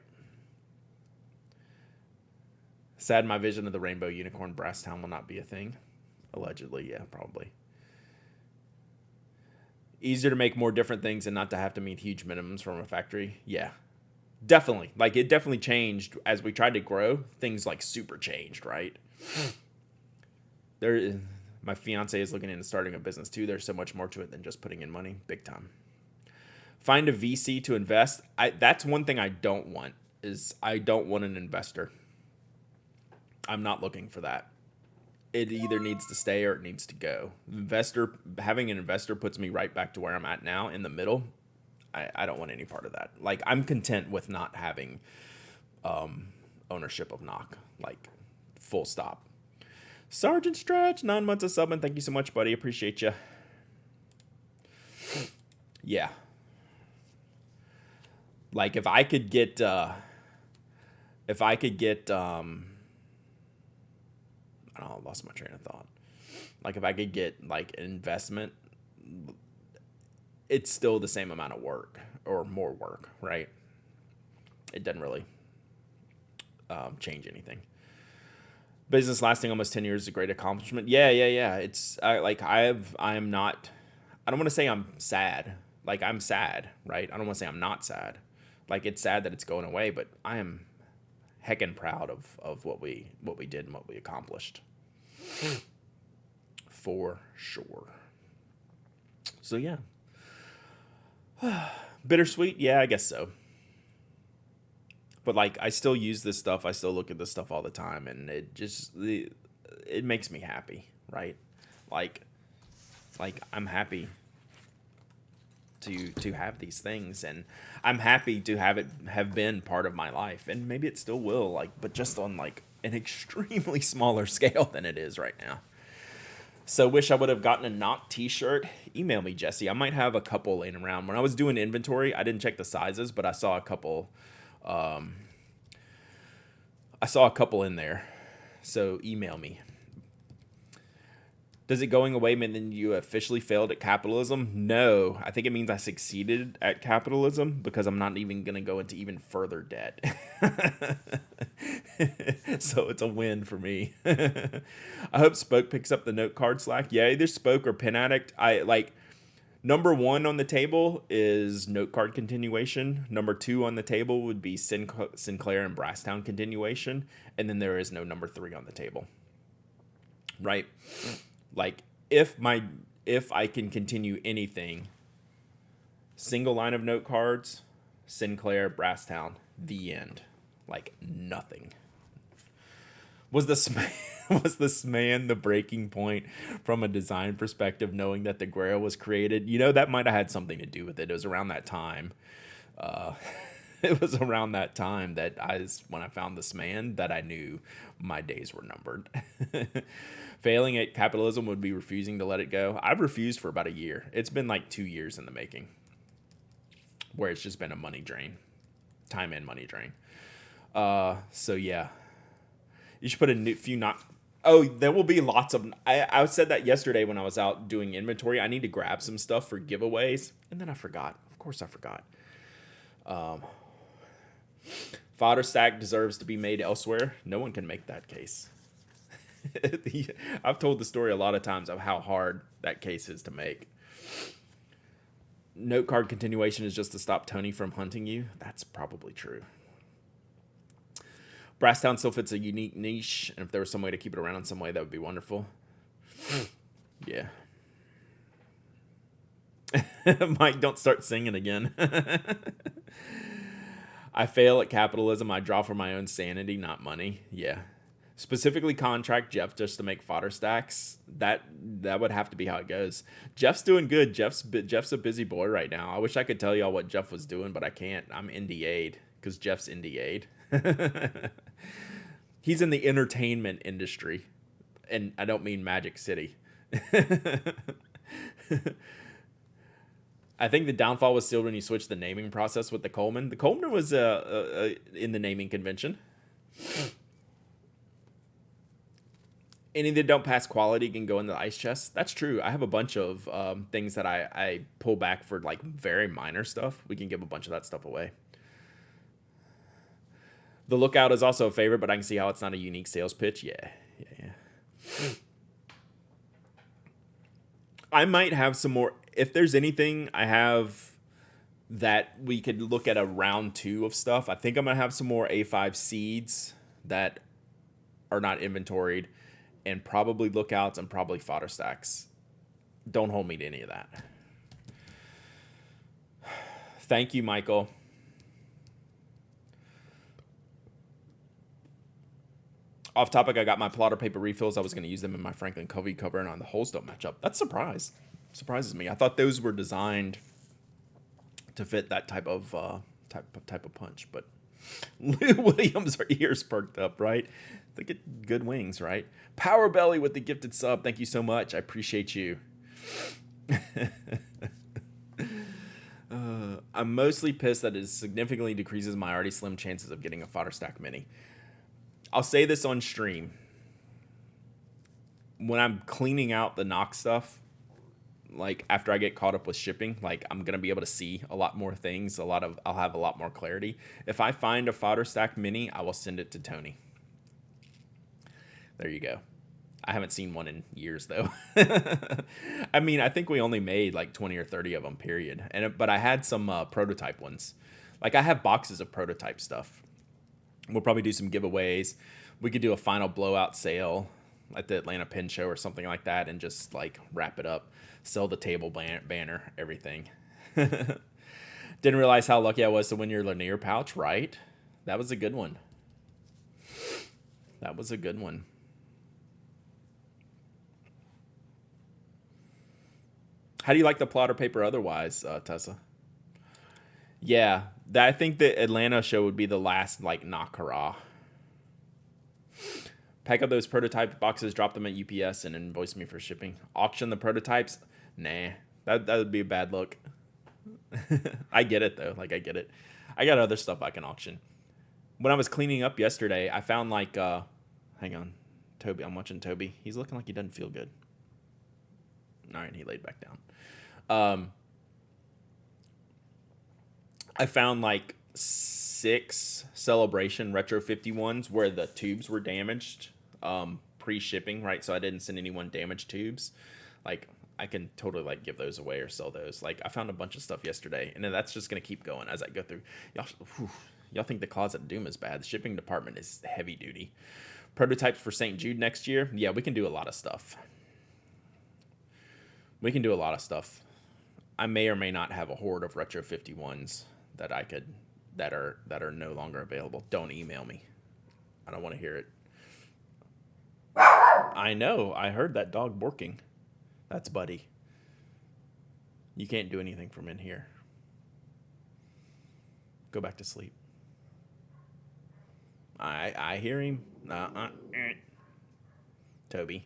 Sad my vision of the rainbow unicorn brass town will not be a thing. Allegedly, yeah, probably. Easier to make more different things and not to have to meet huge minimums from a factory. Yeah, definitely. Like, it definitely changed as we tried to grow. Things like super changed, right? There, my fiance is looking into starting a business too. There's so much more to it than just putting in money. Big time. Find a VC to invest. That's one thing I don't want. Is I don't want an investor. I'm not looking for that. It either needs to stay or it needs to go. Having an investor puts me right back to where I'm at now in the middle. I don't want any part of that. Like, I'm content with not having ownership of Knock. Like, full stop. Sergeant Stretch, 9 months of subbing. Thank you so much, buddy. Appreciate you. Yeah. Like, if I could get I lost my train of thought. Like, if I could get like an investment, it's still the same amount of work or more work, right? It doesn't really change anything. Business lasting almost 10 years is a great accomplishment. Yeah. It's I don't want to say I'm sad. Like, I'm sad, right? I don't want to say I'm not sad. Like, it's sad that it's going away, but I am heckin' proud of what we did and what we accomplished. For sure. So yeah. Bittersweet? Yeah, I guess so. But like, I still use this stuff. I still look at this stuff all the time, and it makes me happy, right? Like I'm happy to have these things, and I'm happy to have been part of my life, and maybe it still will, like, but just on like an extremely smaller scale than it is right now. So wish I would have gotten a Knock t-shirt. Email me, Jesse. I might have a couple laying around. When I was doing inventory, I didn't check the sizes, but I saw a couple in there. So email me. Does it going away mean that you officially failed at capitalism? No, I think it means I succeeded at capitalism because I'm not even going to go into even further debt. So it's a win for me. I hope Spoke picks up the note card slack. Yeah, either Spoke or Pen Addict. Number 1 on the table is note card continuation. Number 2 on the table would be Sinclair and Brasstown continuation. And then there is no number 3 on the table. Right? Like, if I can continue anything, single line of note cards, Sinclair, Brasstown, the end. Like, nothing. Was this man the breaking point from a design perspective, knowing that the Grail was created? You know, that might have had something to do with it. It was around that time. It was around that time that when I found this man, that I knew my days were numbered. Failing at capitalism would be refusing to let it go. I've refused for about a year. It's been like 2 years in the making, where it's just been a money drain, time and money drain. So yeah, you should put a few not. Oh, there will be lots of. I said that yesterday when I was out doing inventory. I need to grab some stuff for giveaways, and then I forgot. Of course, I forgot. Fodder stack deserves to be made elsewhere. No one can make that case. I've told the story a lot of times of how hard that case is to make. Note card continuation is just to stop Tony from hunting you. That's probably true. Brasstown still fits a unique niche, and if there was some way to keep it around in some way, that would be wonderful. Yeah. Mike, don't start singing again. I fail at capitalism. I draw for my own sanity, not money. Yeah. Specifically contract Jeff just to make fodder stacks. That would have to be how it goes. Jeff's doing good. Jeff's a busy boy right now. I wish I could tell y'all what Jeff was doing, but I can't. I'm NDA'd because Jeff's NDA'd. He's in the entertainment industry, and I don't mean Magic City. I think the downfall was sealed when you switched the naming process with the Coleman. The Coleman was in the naming convention. Any that don't pass quality can go in the ice chest. That's true. I have a bunch of things that I pull back for like very minor stuff. We can give a bunch of that stuff away. The Lookout is also a favorite, but I can see how it's not a unique sales pitch. Yeah. I might have some more. If there's anything I have that we could look at a round 2 of stuff, I think I'm going to have some more A5 seeds that are not inventoried, and probably Lookouts and probably fodder stacks. Don't hold me to any of that. Thank you, Michael. Off topic, I got my plotter paper refills. I was going to use them in my Franklin Covey cover, and on the holes don't match up. That's surprises me. I thought those were designed to fit that type of punch, but Lou Williams, our ears perked up, right? They get good wings, right? Power Belly with the gifted sub. Thank you so much. I appreciate you. I'm mostly pissed that it significantly decreases my already slim chances of getting a fodder stack mini. I'll say this on stream. When I'm cleaning out the knock stuff, like after I get caught up with shipping, like I'm going to be able to see a lot more things. I'll have a lot more clarity. If I find a fodder stack mini, I will send it to Tony. There you go. I haven't seen one in years though. I mean, I think we only made like 20 or 30 of them, period. But I had some prototype ones. Like I have boxes of prototype stuff. We'll probably do some giveaways. We could do a final blowout sale at the Atlanta Pen Show or something like that and just like wrap it up. Sell the table banner, everything. Didn't realize how lucky I was to win your Lanier pouch, right? That was a good one. How do you like the plotter paper otherwise, Tessa? Yeah, I think the Atlanta show would be the last, like, knock hurrah. Pack up those prototype boxes, drop them at UPS, and invoice me for shipping. Auction the prototypes? Nah, that would be a bad look. I get it, though. Like, I get it. I got other stuff I can auction. When I was cleaning up yesterday, I found, like, hang on. Toby, I'm watching Toby. He's looking like he doesn't feel good. All right, he laid back down. I found like 6 Celebration Retro 51s where the tubes were damaged pre-shipping, right? So I didn't send anyone damaged tubes. Like I can totally like give those away or sell those. Like I found a bunch of stuff yesterday, and then that's just gonna keep going as I go through. Y'all think the Closet of Doom is bad? The shipping department is heavy duty. Prototypes for St. Jude next year? Yeah, we can do a lot of stuff. I may or may not have a horde of Retro 51s that are no longer available. Don't email me. I don't want to hear it. I know. I heard that dog barking. That's Buddy. You can't do anything from in here. Go back to sleep. I hear him. Toby.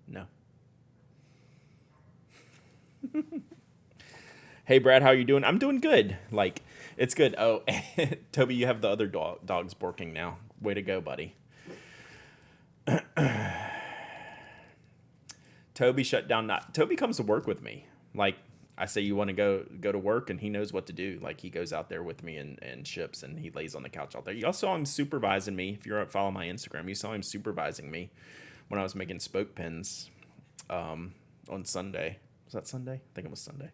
No. Hey, Brad, how are you doing? I'm doing good. Like, it's good. Oh, Toby, you have the other dogs barking now. Way to go, buddy. Toby shut down. Toby comes to work with me. Like, I say you want to go to work, and he knows what to do. Like, he goes out there with me and ships, and he lays on the couch out there. You also saw him supervising me. If you're following my Instagram, you saw him supervising me when I was making spoke pins on Sunday. Was that Sunday? I think it was Sunday.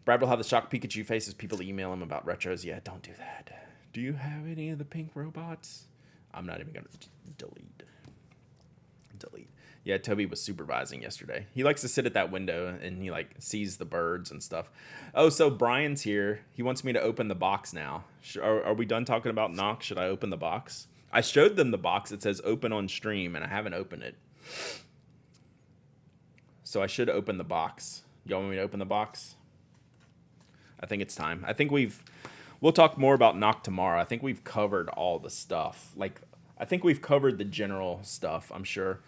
Brad will have the shocked Pikachu faces. People email him about retros. Yeah, don't do that. Do you have any of the pink robots? I'm not even going to delete. Yeah, Toby was supervising yesterday. He likes to sit at that window and he like sees the birds and stuff. Oh, so Brian's here. He wants me to open the box now. Are we done talking about knock? Should I open the box? I showed them the box. It says open on stream and I haven't opened it. So I should open the box. Y'all want me to open the box? I think it's time. I think we'll talk more about knock tomorrow. I think we've covered all the stuff. Like, I think we've covered the general stuff, I'm sure.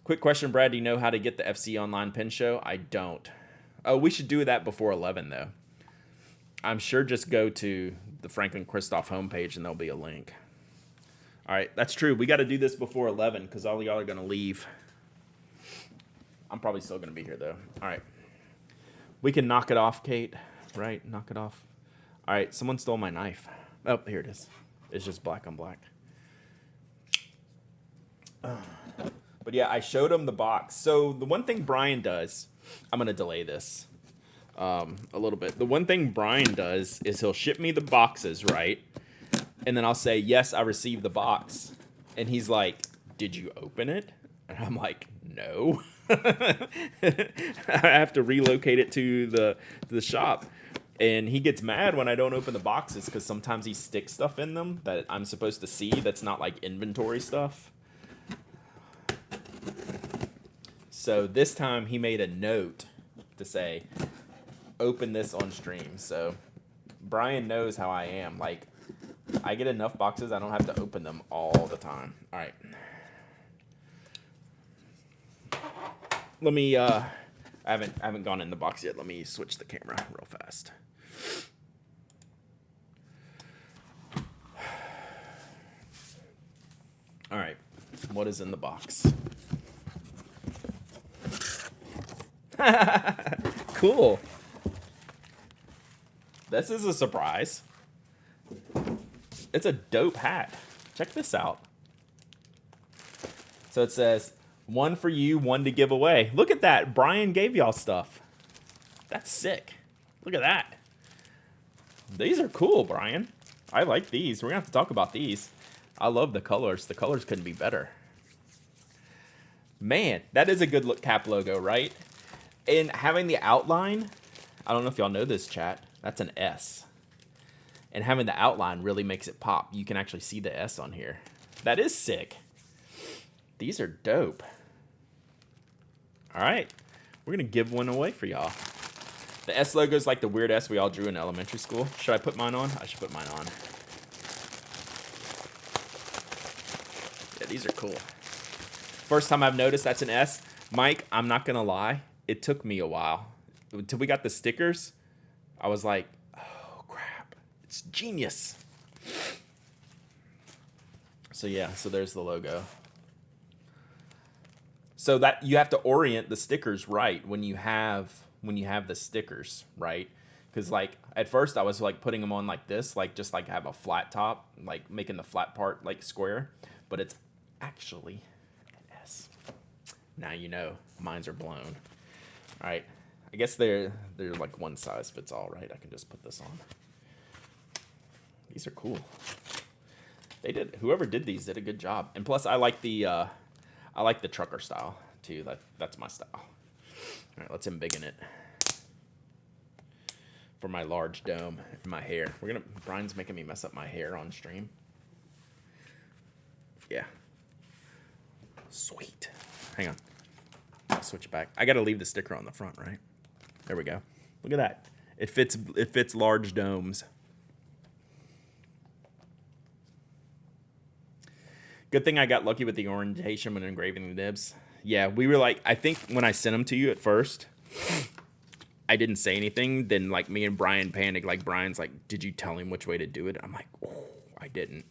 Quick question, Brad. Do you know how to get the FC Online Pen Show? I don't. Oh, we should do that before 11, though. I'm sure just go to the Franklin Christoph homepage and there'll be a link. All right, that's true. We got to do this before 11 because all y'all are going to leave. I'm probably still going to be here, though. All right. We can knock it off, Kate. Right? Knock it off. All right, someone stole my knife. Oh, here it is. It's just black on black. But yeah, I showed him the box. So the one thing Brian does, I'm going to delay this a little bit. The one thing Brian does is he'll ship me the boxes, right? And then I'll say, yes, I received the box. And he's like, did you open it? And I'm like, no. I have to relocate it to the shop. And he gets mad when I don't open the boxes because sometimes he sticks stuff in them that I'm supposed to see that's not like inventory stuff. So this time he made a note to say, open this on stream. So Brian knows how I am. Like, I get enough boxes, I don't have to open them all the time. All right. Let me, I haven't gone in the box yet. Let me switch the camera real fast. All right. What is in the box? Cool. This is a surprise. It's a dope hat. Check this out. So it says, one for you, one to give away. Look at that. Brian gave y'all stuff. That's sick. Look at that. These are cool, Brian. I like these. We're going to have to talk about these. I love the colors. The colors couldn't be better. Man, that is a good look cap logo, right? And having the outline, I don't know if y'all know this, chat. That's an S. And having the outline really makes it pop. You can actually see the S on here. That is sick. These are dope. All right. We're going to give one away for y'all. The S logo is like the weird S we all drew in elementary school. Should I put mine on? I should put mine on. Yeah, these are cool. First time I've noticed that's an S. Mike, I'm not going to lie. It took me a while. Until we got the stickers, I was like, oh, crap. It's genius. So, yeah. So, there's the logo. So, that you have to orient the stickers right when you have the stickers, right? Because, like, at first I was, like, putting them on like this, like, just, like, have a flat top, like, making the flat part, like, square. But it's actually an S. Now you know. Mines are blown. All right. I guess they're like one size fits all, right? I can just put this on. These are cool. Whoever did these did a good job. And plus I like the trucker style too. That's my style. All right, let's embiggen it. For my large dome and my hair. Brian's making me mess up my hair on stream. Yeah. Sweet. Hang on. I'll switch back. I got to leave the sticker on the front, right? There we go. Look at that. It fits large domes. Good thing I got lucky with the orientation when engraving the nibs. Yeah, we were like, I think when I sent them to you at first, I didn't say anything. Then like me and Brian panicked. Like Brian's like, did you tell him which way to do it? I'm like, oh, I didn't.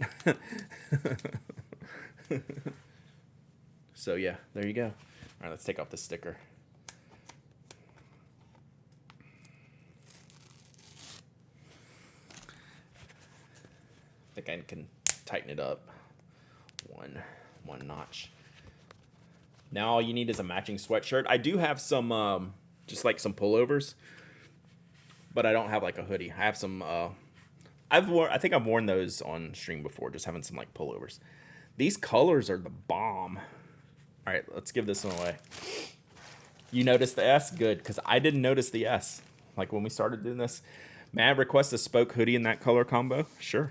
So yeah, there you go. All right, let's take off the sticker. I think I can tighten it up one notch. Now all you need is a matching sweatshirt. I do have some, just like some pullovers, but I don't have like a hoodie. I have some, I think I've worn those on stream before, just having some like pullovers. These colors are the bomb. All right, let's give this one away. You noticed the S? Good, because I didn't notice the S. Like when we started doing this. May I request a spoke hoodie in that color combo? Sure.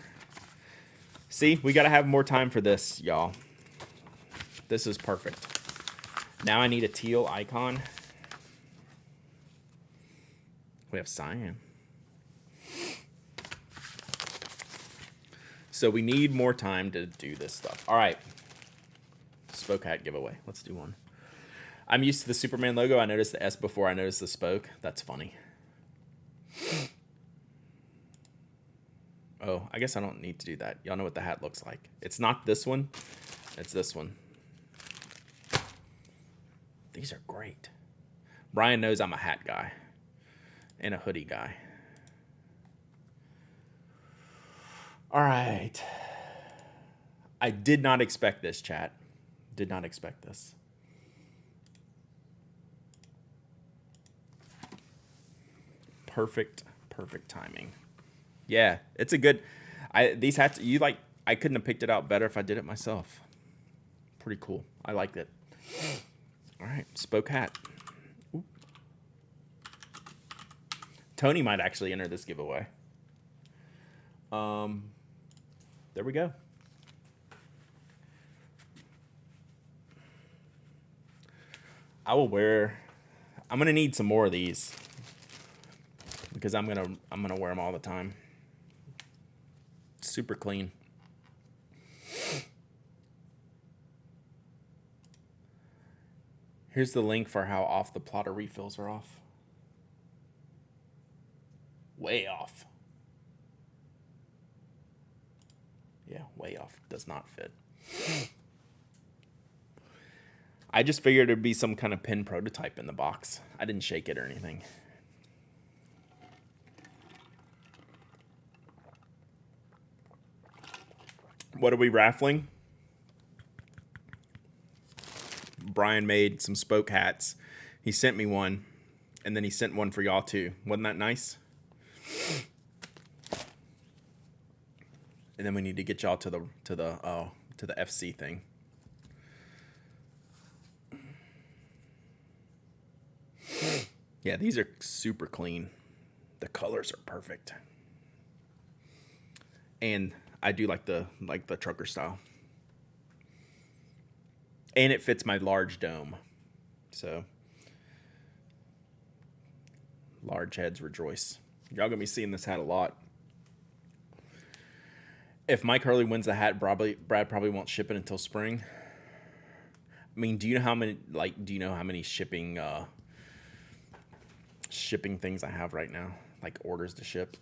See, we got to have more time for this, y'all. This is perfect. Now I need a teal icon. We have cyan. So we need more time to do this stuff. All right. Spoke hat giveaway. Let's do one. I'm used to the Superman logo. I noticed the S before I noticed the spoke. That's funny. Oh, I guess I don't need to do that. Y'all know what the hat looks like. It's not this one. It's this one. These are great. Brian knows I'm a hat guy and a hoodie guy. All right. I did not expect this, chat. Did not expect this. Perfect timing. Yeah, it's a good. These hats, I couldn't have picked it out better if I did it myself. Pretty cool. I liked it. All right, spoke hat. Ooh. Tony might actually enter this giveaway. There we go. I'm gonna need some more of these because I'm gonna wear them all the time. Super clean. Here's the link for how off the plotter refills are off. Way off. Yeah, way off. Does not fit. I just figured there'd be some kind of pen prototype in the box. I didn't shake it or anything. What are we raffling? Brian made some spoke hats. He sent me one, and then he sent one for y'all too. Wasn't that nice? And then we need to get y'all to the FC thing. Yeah, these are super clean. The colors are perfect. And I do like the trucker style. And it fits my large dome. So large heads rejoice. Y'all gonna be seeing this hat a lot. If Mike Hurley wins the hat, Brad probably won't ship it until spring. I mean, do you know how many shipping things I have right now? Like orders to ship.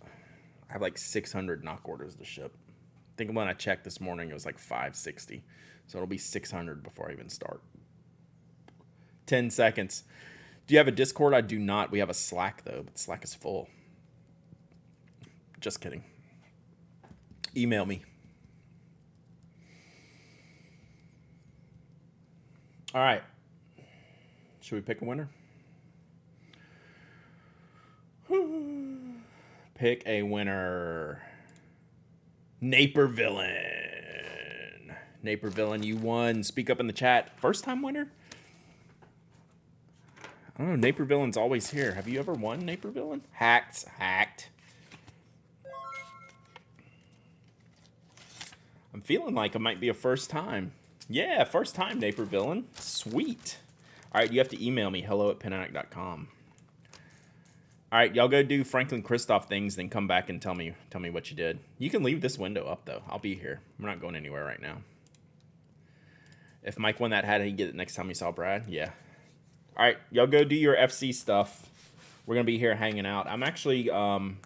I have like 600 knock orders to ship. I think when I checked this morning, it was like 560. So it'll be 600 before I even start. 10 seconds. Do you have a Discord? I do not. We have a Slack, though, but Slack is full. Just kidding. Email me. All right. Should we pick a winner? Pick a winner. Naper Villain. Naper Villain, you won. Speak up in the chat. First time winner? I don't know. Naper Villain's always here. Have you ever won, Naper Villain? Hacked. I'm feeling like it might be a first time. Yeah, first time, Naper Villain. Sweet. All right, you have to email me, hello@penaddict.com. All right, y'all go do Franklin Christoph things, then come back and tell me what you did. You can leave this window up, though. I'll be here. We're not going anywhere right now. If Mike won that hat, he'd get it next time he saw Brad. Yeah. All right, y'all go do your FC stuff. We're going to be here hanging out. I'm actually, I'm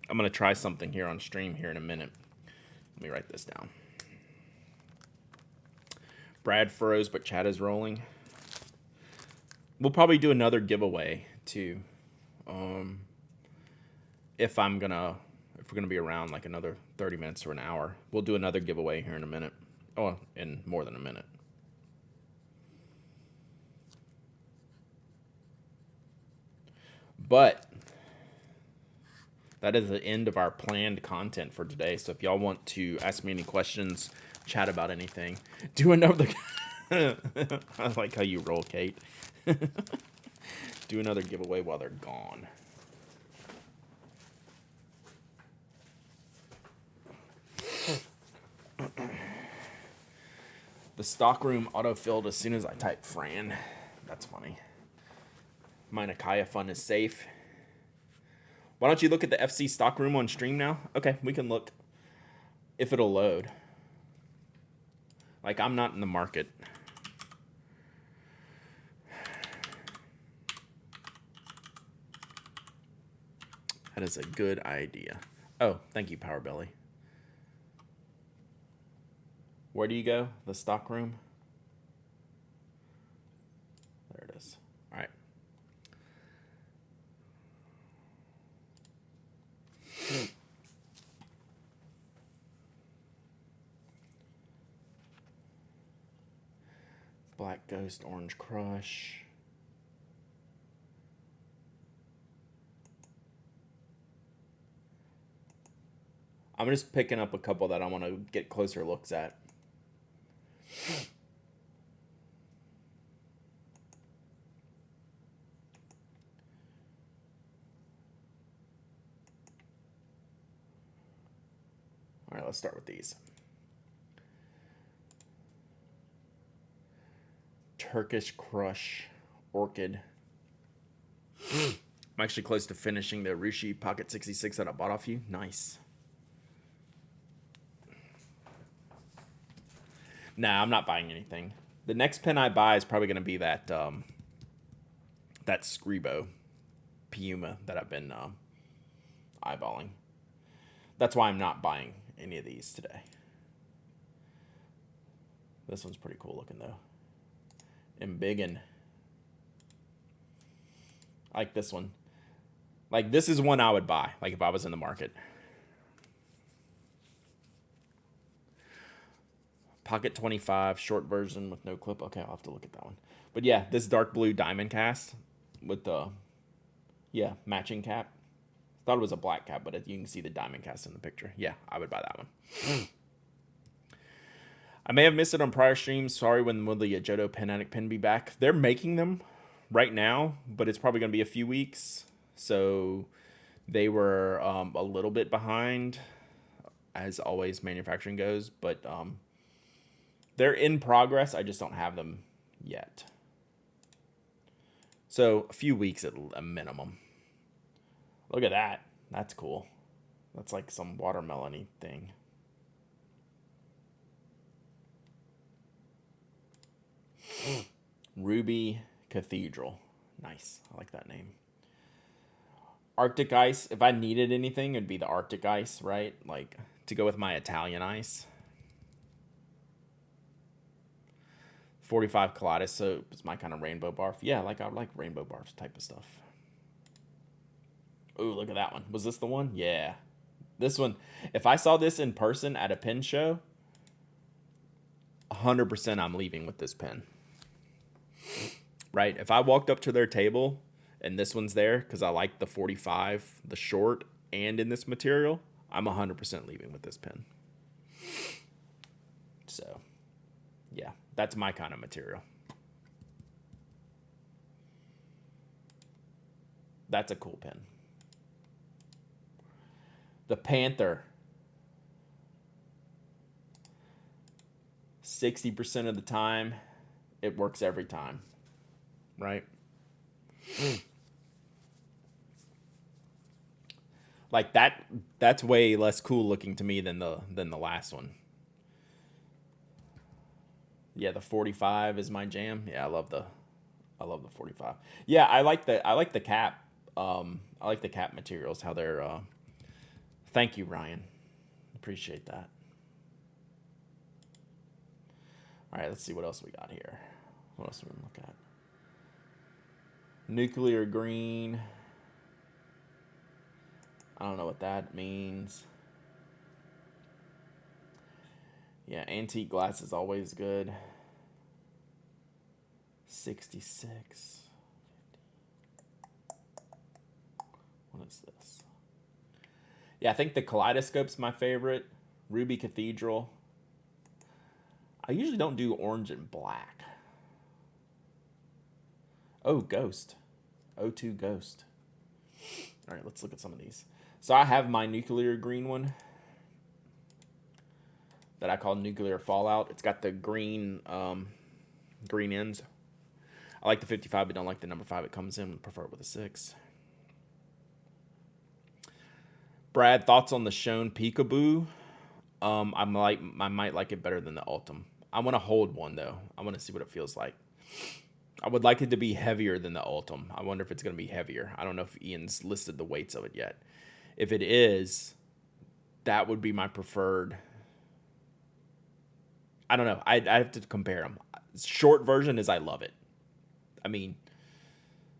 going to try something here on stream here in a minute. Let me write this down. Brad froze, but chat is rolling. We'll probably do another giveaway, too. If we're gonna be around like another 30 minutes or an hour, we'll do another giveaway here in a minute. Oh, in more than a minute. But that is the end of our planned content for today. So if y'all want to ask me any questions, chat about anything, do another. I like how you roll, Kate. Do another giveaway while they're gone. The stockroom auto-filled as soon as I type Fran. That's funny. My Nakaya fund is safe. Why don't you look at the FC stockroom on stream now? Okay, we can look. If it'll load. Like, I'm not in the market. That is a good idea. Oh, thank you, Power Belly. Where do you go? The stock room? There it is. All right. Black Ghost, Orange Crush. I'm just picking up a couple that I want to get closer looks at. All right, let's start with these. Turkish Crush, Orchid. I'm actually close to finishing the Rushi Pocket 66 that I bought off you. Nice. Nah, I'm not buying anything. The next pen I buy is probably going to be that that Scribo Puma that I've been eyeballing. That's why I'm not buying any of these today. This one's pretty cool looking though. Embiggen. I like this one. Like, this is one I would buy, like, if I was in the market. Pocket 25, short version with no clip. Okay, I'll have to look at that one. But yeah, this dark blue diamond cast with the, yeah, matching cap. Thought it was a black cap, but you can see the diamond cast in the picture. Yeah, I would buy that one. I may have missed it on prior streams. Sorry, when will the Jodo Pen Addict pen be back? They're making them right now, but it's probably going to be a few weeks. So they were a little bit behind, as always manufacturing goes. But they're in progress. I just don't have them yet. So a few weeks at a minimum. Look at that. That's cool. That's like some watermelon-y thing. Ruby Cathedral. Nice. I like that name. Arctic Ice. If I needed anything, it'd be the Arctic Ice, right? Like, to go with my Italian ice. 45 Kaleidoscope is my kind of rainbow barf. Yeah, like, I like rainbow barf type of stuff. Ooh, look at that one. Was this the one? Yeah. This one. If I saw this in person at a pen show, 100% I'm leaving with this pen. Right? If I walked up to their table and this one's there because I like the 45, the short, and in this material, I'm 100% leaving with this pen. So, yeah, that's my kind of material. That's a cool pen. The Panther. 60% of the time, it works every time. Right? Like that's way less cool looking to me than the last one. Yeah, the 45 is my jam. Yeah, I love the 45. Yeah, I like the cap. I like the cap materials, how they're thank you, Ryan. Appreciate that. All right, let's see what else we got here. What else are we gonna look at? Nuclear green. I don't know what that means. Yeah, antique glass is always good. 66. What is this? Yeah, I think the Kaleidoscope's my favorite. Ruby Cathedral. I usually don't do orange and black. Oh, Ghost. O2 Ghost. All right, let's look at some of these. So I have my nuclear green one that I call Nuclear Fallout. It's got the green green ends. I like the 55, but don't like the number 5 it comes in. Prefer it with a 6. Brad, thoughts on the Shown Peekaboo? I might like it better than the Ultim. I want to hold one though. I want to see what it feels like. I would like it to be heavier than the Ultim. I wonder if it's going to be heavier. I don't know if Ian's listed the weights of it yet. If it is, that would be my preferred. I don't know. I have to compare them. Short version is I love it. I mean,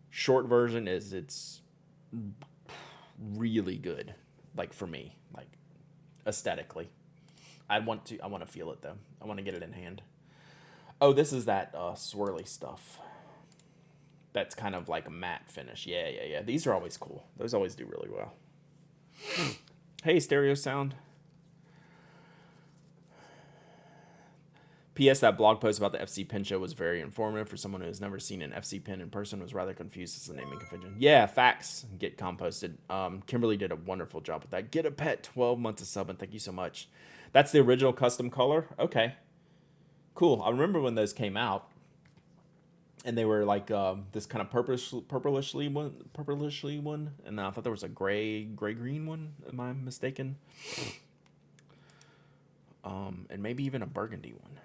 short version is it's really good. Like for me, like aesthetically, I want to feel it though. I want to get it in hand. Oh, this is that swirly stuff. That's kind of like a matte finish. Yeah. These are always cool. Those always do really well. Hey, stereo sound. P.S. That blog post about the FC Pen show was very informative for someone who has never seen an FC Pen in person. Was rather confused as the naming convention. Yeah, facts get composted. Kimberly did a wonderful job with that. Get a pet, 12 months of sub, and thank you so much. That's the original custom color. Okay, cool. I remember when those came out, and they were like this kind of purplishly one, and I thought there was a gray green one. Am I mistaken? And maybe even a burgundy one.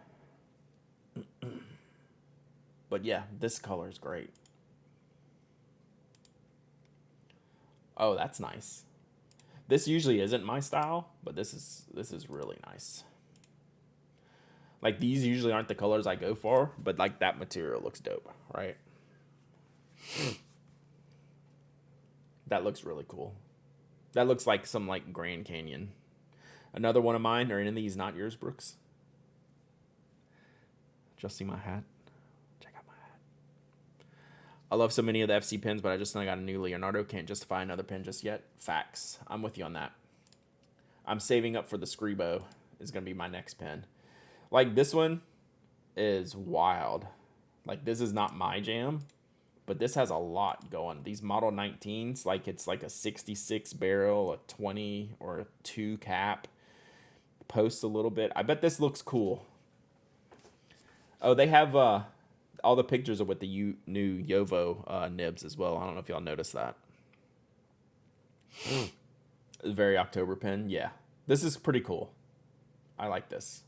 But yeah, this color is great. Oh, that's nice. This usually isn't my style, but this is really nice. Like these usually aren't the colors I go for, but like that material looks dope, right? That looks really cool. That looks like some like Grand Canyon. Another one of mine. Are any of these not yours, Brooks? Adjusting my hat. Check out my hat. I love so many of the FC pens, but I just got a new Leonardo. Can't justify another pen just yet. Facts. I'm with you on that. I'm saving up for the Scribo. Is going to be my next pen. Like this one is wild. Like this is not my jam, but this has a lot going. These Model 19s, like it's like a 66 barrel, a 20 or a 2 cap. Posts a little bit. I bet this looks cool. Oh, they have all the pictures of with the new Yovo nibs as well. I don't know if y'all noticed that. Very October pen. Yeah. This is pretty cool. I like this.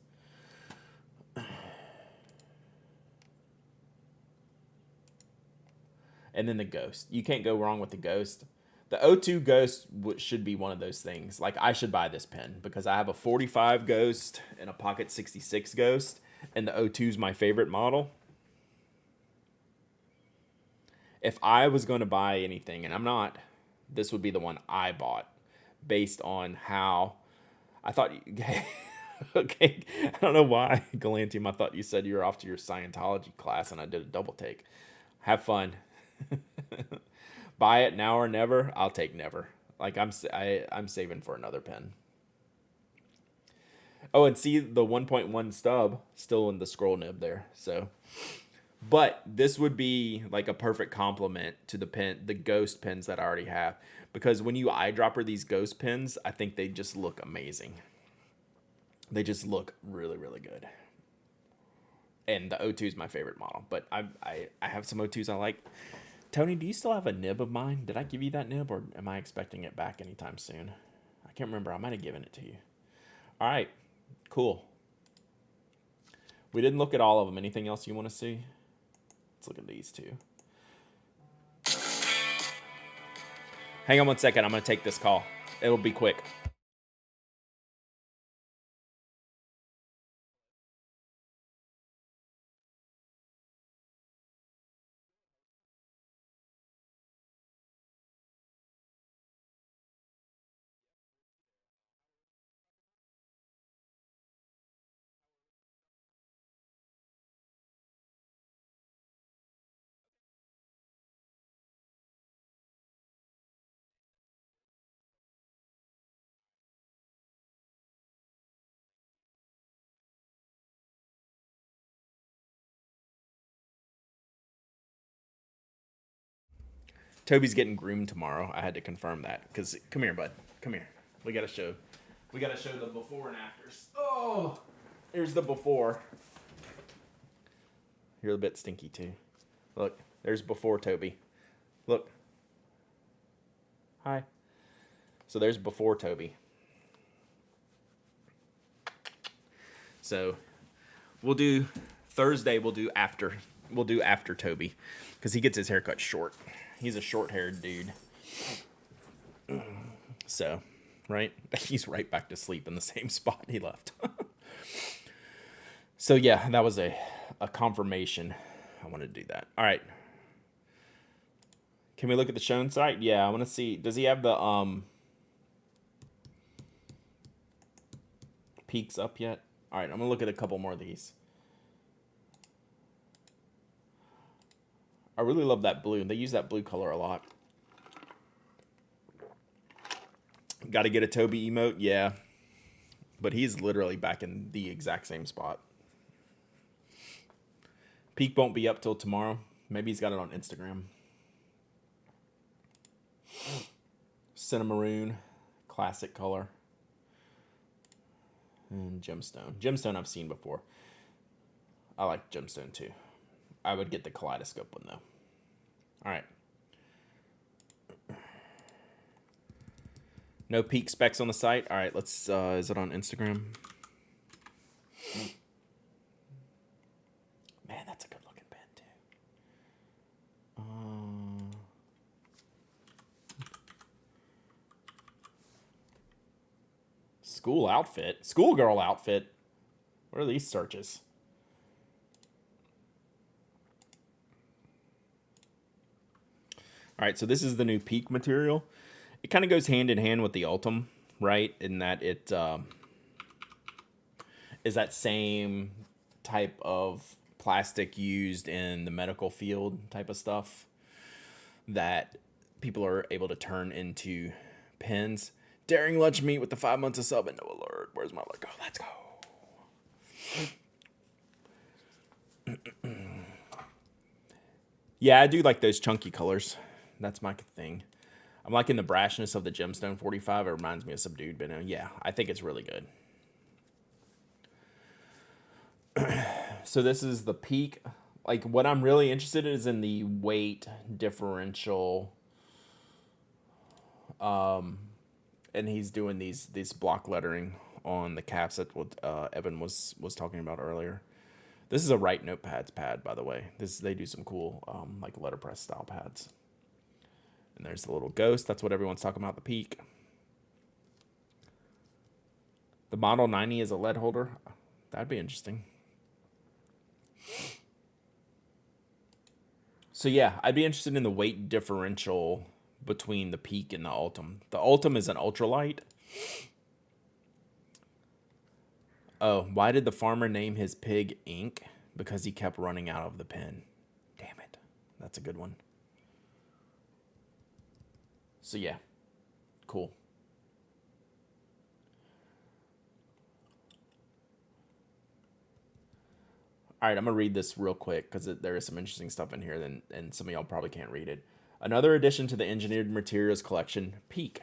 And then the Ghost. You can't go wrong with the Ghost. The O2 Ghost should be one of those things. Like, I should buy this pen because I have a 45 Ghost and a Pocket 66 Ghost, and the O2 is my favorite model. If I was going to buy anything, and I'm not, this would be the one I bought based on how I thought you... Okay, I don't know why, Galantium, I thought you said you were off to your Scientology class and I did a double take. Have fun. Buy it now or never. I'll take never. Like I'm saving for another pen. Oh, and see the 1.1 stub still in the scroll nib there. So, but this would be like a perfect complement to the Ghost pens that I already have, because when you eyedropper these Ghost pens, I think they just look amazing. They just look really, really good. And the O2 is my favorite model, but I have some O2s I like. Tony, do you still have a nib of mine? Did I give you that nib, or am I expecting it back anytime soon? I can't remember. I might have given it to you. All right, cool. We didn't look at all of them. Anything else you want to see? Let's look at these two. Hang on one second. I'm going to take this call. It'll be quick. Toby's getting groomed tomorrow. I had to confirm that because come here, bud. Come here. We got to show the before and afters. Oh, here's the before. You're a bit stinky too. Look, there's before Toby. Look. Hi. So there's before Toby. So we'll do Thursday. We'll do after we'll do after Toby, because he gets his hair cut short. He's a short-haired dude. So, right? He's right back to sleep in the same spot he left. So yeah, that was a confirmation. I want to do that. All right. Can we look at the shown site? Yeah, I want to see. Does he have the peaks up yet? All right, I'm going to look at a couple more of these. I really love that blue. They use that blue color a lot. Got to get a Toby emote? Yeah. But he's literally back in the exact same spot. Peak won't be up till tomorrow. Maybe he's got it on Instagram. Cinnamaroon, classic color. And gemstone. Gemstone I've seen before. I like gemstone too. I would get the kaleidoscope one though. All right. No peak specs on the site. All right, let's. Is it on Instagram? Man, that's a good looking pen too. School outfit, schoolgirl outfit. What are these searches? All right, so this is the new Peak material. It kind of goes hand in hand with the Ultim, right? In that it is that same type of plastic used in the medical field type of stuff that people are able to turn into pens. Daring lunch meat with the 5 months of sub and no alert. Where's my alert? Go, let's go. Yeah, I do like those chunky colors. That's my thing. I'm liking the brashness of the Gemstone 45. It reminds me of Subdued, but yeah, I think it's really good. So this is the Peak. Like, what I'm really interested in is in the weight differential. And he's doing these block lettering on the caps that what Evan was talking about earlier. This is a Write Notepads pad, by the way. They do some cool like letterpress style pads. And there's the little ghost. That's what everyone's talking about, the Peak. The Model 90 is a lead holder. That'd be interesting. So yeah, I'd be interested in the weight differential between the Peak and the Ultim. The Ultim is an ultralight. Oh, why did the farmer name his pig Ink? Because he kept running out of the pen. Damn it. That's a good one. So yeah, cool. All right, I'm going to read this real quick because there is some interesting stuff in here, and some of y'all probably can't read it. Another addition to the engineered materials collection, Peak.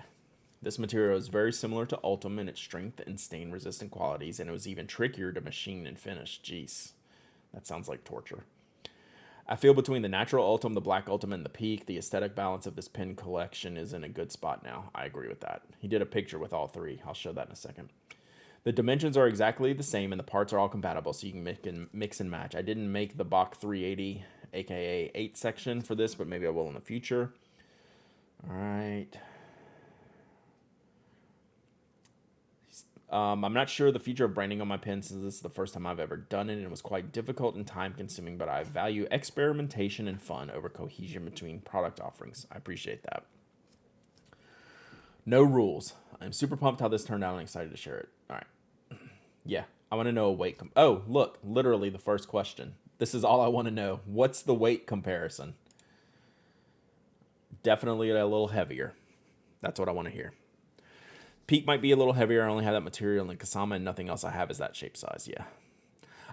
This material is very similar to Ultim in its strength and stain-resistant qualities, and it was even trickier to machine and finish. Jeez, that sounds like torture. I feel between the natural Ultim, the black Ultim, and the Peak, the aesthetic balance of this pen collection is in a good spot now. I agree with that. He did a picture with all three. I'll show that in a second. The dimensions are exactly the same, and the parts are all compatible, so you can mix and match. I didn't make the Bach 380, aka 8 section for this, but maybe I will in the future. All right. I'm not sure the future of branding on my pen, since this is the first time I've ever done it, and it was quite difficult and time-consuming, but I value experimentation and fun over cohesion between product offerings. I appreciate that. No rules. I'm super pumped how this turned out and excited to share it. All right. Yeah, I want to know a weight. Oh, look, literally the first question. This is all I want to know. What's the weight comparison? Definitely a little heavier. That's what I want to hear. Peak might be a little heavier. I only have that material in Kasama, and nothing else I have is that shape size. Yeah.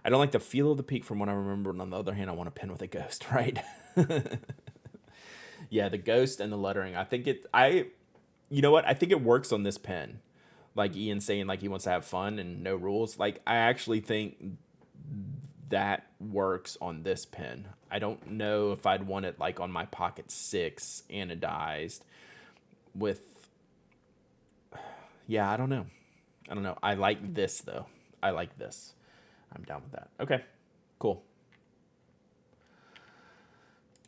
I don't like the feel of the Peak from what I remember, but on the other hand, I want a pen with a ghost, right? Yeah, the ghost and the lettering. You know what? I think it works on this pen. Like Ian saying, like he wants to have fun and no rules. Like, I actually think that works on this pen. I don't know if I'd want it like on my Pocket 6 anodized with. Yeah, I don't know. I like this though. I like this. I'm down with that. Okay, cool.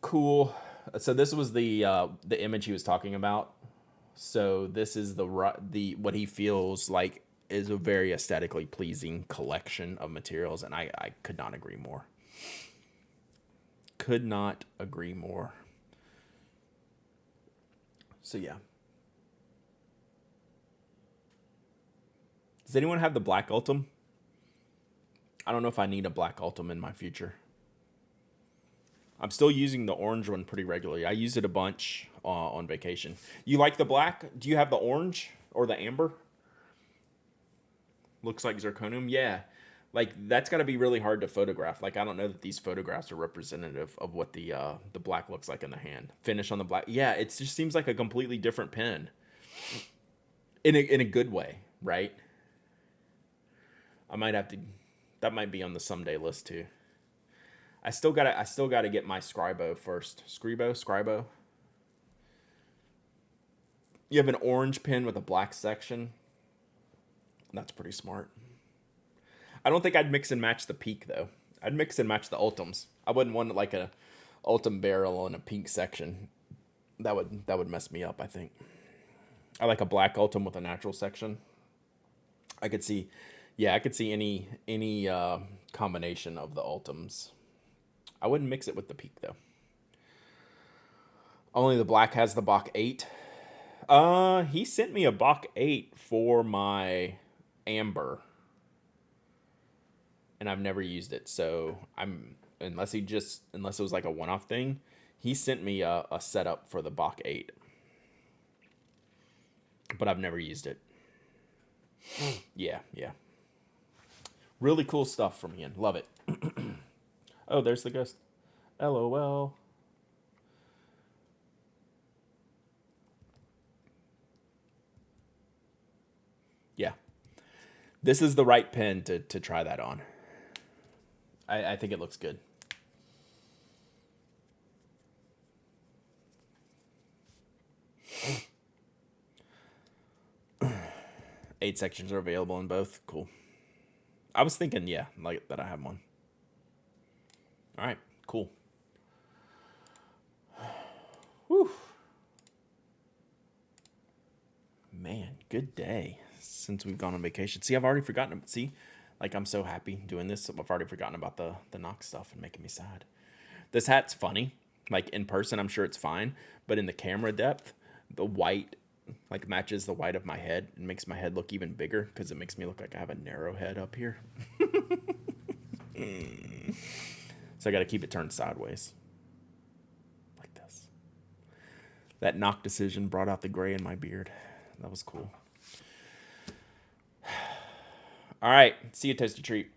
cool. So this was the image he was talking about. So this is the what he feels like is a very aesthetically pleasing collection of materials, and I could not agree more. Could not agree more. So yeah. Does anyone have the black Ultim? I don't know if I need a black Ultim in my future. I'm still using the orange one pretty regularly. I used it a bunch on vacation. You like the black? Do you have the orange or the amber? Looks like zirconium. Yeah. Like that's got to be really hard to photograph. Like I don't know that these photographs are representative of what the black looks like in the hand. Finish on the black. Yeah, it just seems like a completely different pen. In a good way, right? I might have to. That might be on the someday list too. I still gotta get my Scribo first. Scribo. You have an orange pen with a black section. That's pretty smart. I don't think I'd mix and match the Peak though. I'd mix and match the Ultims. I wouldn't want like a Ultim barrel and a Peak section. That would mess me up, I think. I like a black Ultim with a natural section. I could see any combination of the Ultims. I wouldn't mix it with the Peak though. Only the black has the Bach 8. He sent me a Bach 8 for my amber, and I've never used it. So unless it was like a one-off thing, he sent me a setup for the Bach 8, but I've never used it. Yeah. Really cool stuff from Ian. Love it. Oh, there's the ghost. LOL. Yeah. This is the right pen to try that on. I think it looks good. Eight sections are available in both. Cool. I was thinking, yeah, like that I have one. All right, cool. Whew. Man, good day since we've gone on vacation. See, I've already forgotten. See, like I'm so happy doing this. I've already forgotten about the Knox stuff and making me sad. This hat's funny. Like in person, I'm sure it's fine, but in the camera depth, the white like matches the white of my head and makes my head look even bigger because it makes me look like I have a narrow head up here. So I got to keep it turned sideways like this. That knock decision brought out the gray in my beard. That was cool. All right, see you, Toasted Treat.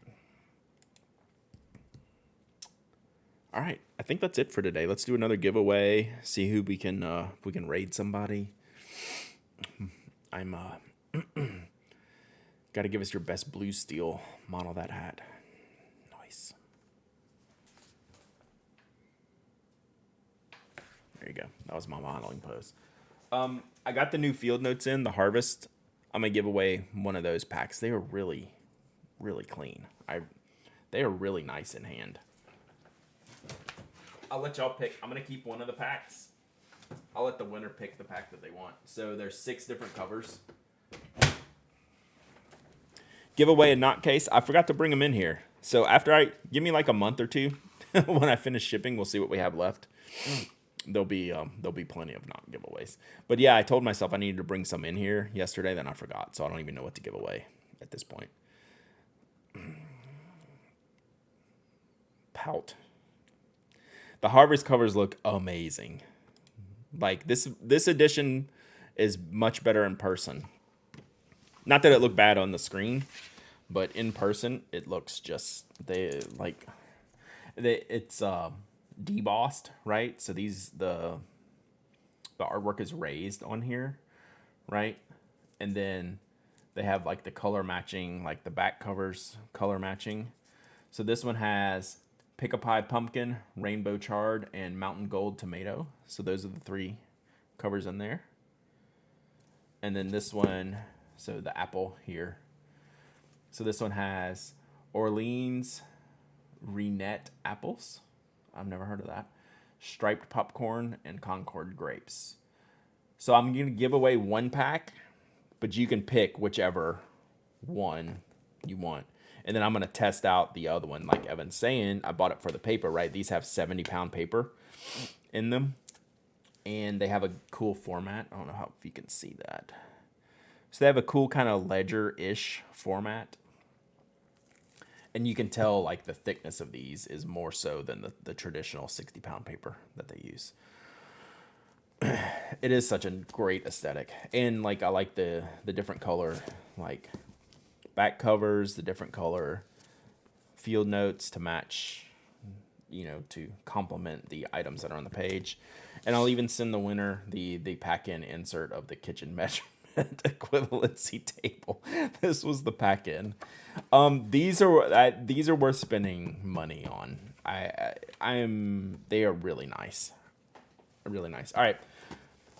All right, I think that's it for today. Let's do another giveaway. See who we can if we can raid somebody. I'm got to give us your best blue steel. Model that hat. Nice. There you go. That was my modeling pose. I got the new field notes in the Harvest. I'm gonna give away one of those packs. They are really, really clean. They are really nice in hand. I'll let y'all pick. I'm gonna keep one of the packs. I'll let the winner pick the pack that they want. So there's 6 different covers. Give away a knot case. I forgot to bring them in here. So give me like a month or two when I finish shipping, we'll see what we have left. There'll be plenty of knot giveaways. But yeah, I told myself I needed to bring some in here yesterday, then I forgot. So I don't even know what to give away at this point. Pout. The Harvest covers look amazing. Like this edition is much better in person. Not that it looked bad on the screen, but in person it looks just it's debossed, right? So the artwork is raised on here, right? And then they have like the color matching, like the back covers color matching. So this one has Pick a Pie Pumpkin, Rainbow Chard, and Mountain Gold Tomato. So those are the 3 covers in there. And then this one, so the apple here. So this one has Orleans Renette apples. I've never heard of that. striped popcorn, and Concord grapes. So I'm going to give away one pack, but you can pick whichever one you want. And then I'm going to test out the other one. Like Evan's saying, I bought it for the paper, right? These have 70-pound paper in them. And they have a cool format. I don't know if you can see that. So they have a cool kind of ledger-ish format. And you can tell like the thickness of these is more so than the traditional 60-pound paper that they use. It is such a great aesthetic. And like I like the different color like back covers, the different color field notes to match, to complement the items that are on the page. And I'll even send the winner the pack-in insert of the kitchen measurement equivalency table. This was the pack-in. These are worth spending money on. They are really nice. Really nice. All right.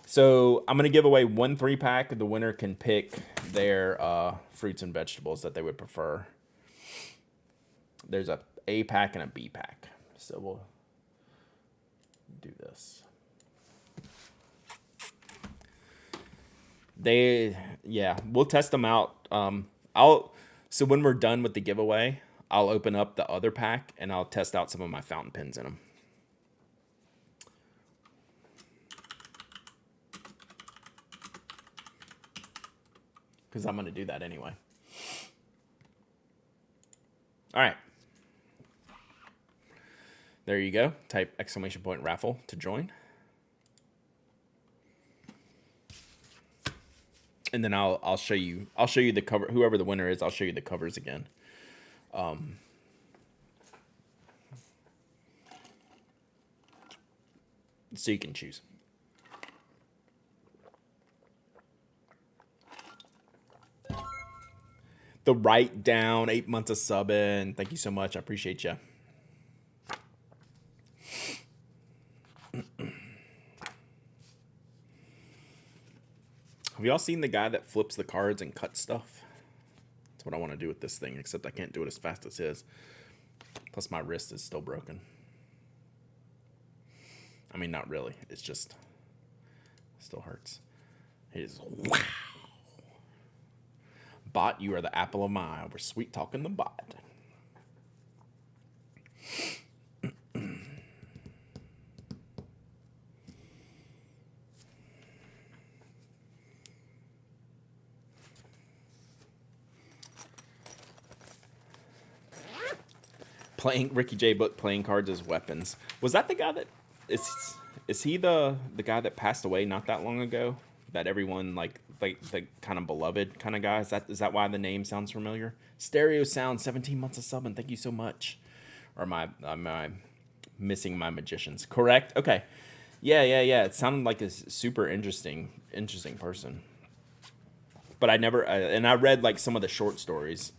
So I'm going to give away one 3-pack. The winner can pick their fruits and vegetables that they would prefer. There's a A pack and a B pack. So we'll do this. We'll test them out. So when we're done with the giveaway, I'll open up the other pack and I'll test out some of my fountain pens in them. Because I'm going to do that anyway. All right. There you go. Type !raffle to join. And then I'll show you the cover. Whoever the winner is, I'll show you the covers again. So you can choose. The Write Down, 8 months of subbing. Thank you so much. I appreciate you. Have y'all seen the guy that flips the cards and cuts stuff? That's what I want to do with this thing, except I can't do it as fast as his. Plus my wrist is still broken. I mean, not really. It's just, it still hurts. It is, wow. Bot, you are the apple of my eye. We're sweet talking the bot. Ricky J book playing cards as weapons. Was that the guy that is he the guy that passed away not that long ago? That everyone like the kind of beloved kind of guy. Is that why the name sounds familiar? Stereo Sound, 17 months of subbing. Thank you so much. Or am I missing my magicians? Correct. Okay. Yeah. It sounded like a super interesting person. But I never and I read like some of the short stories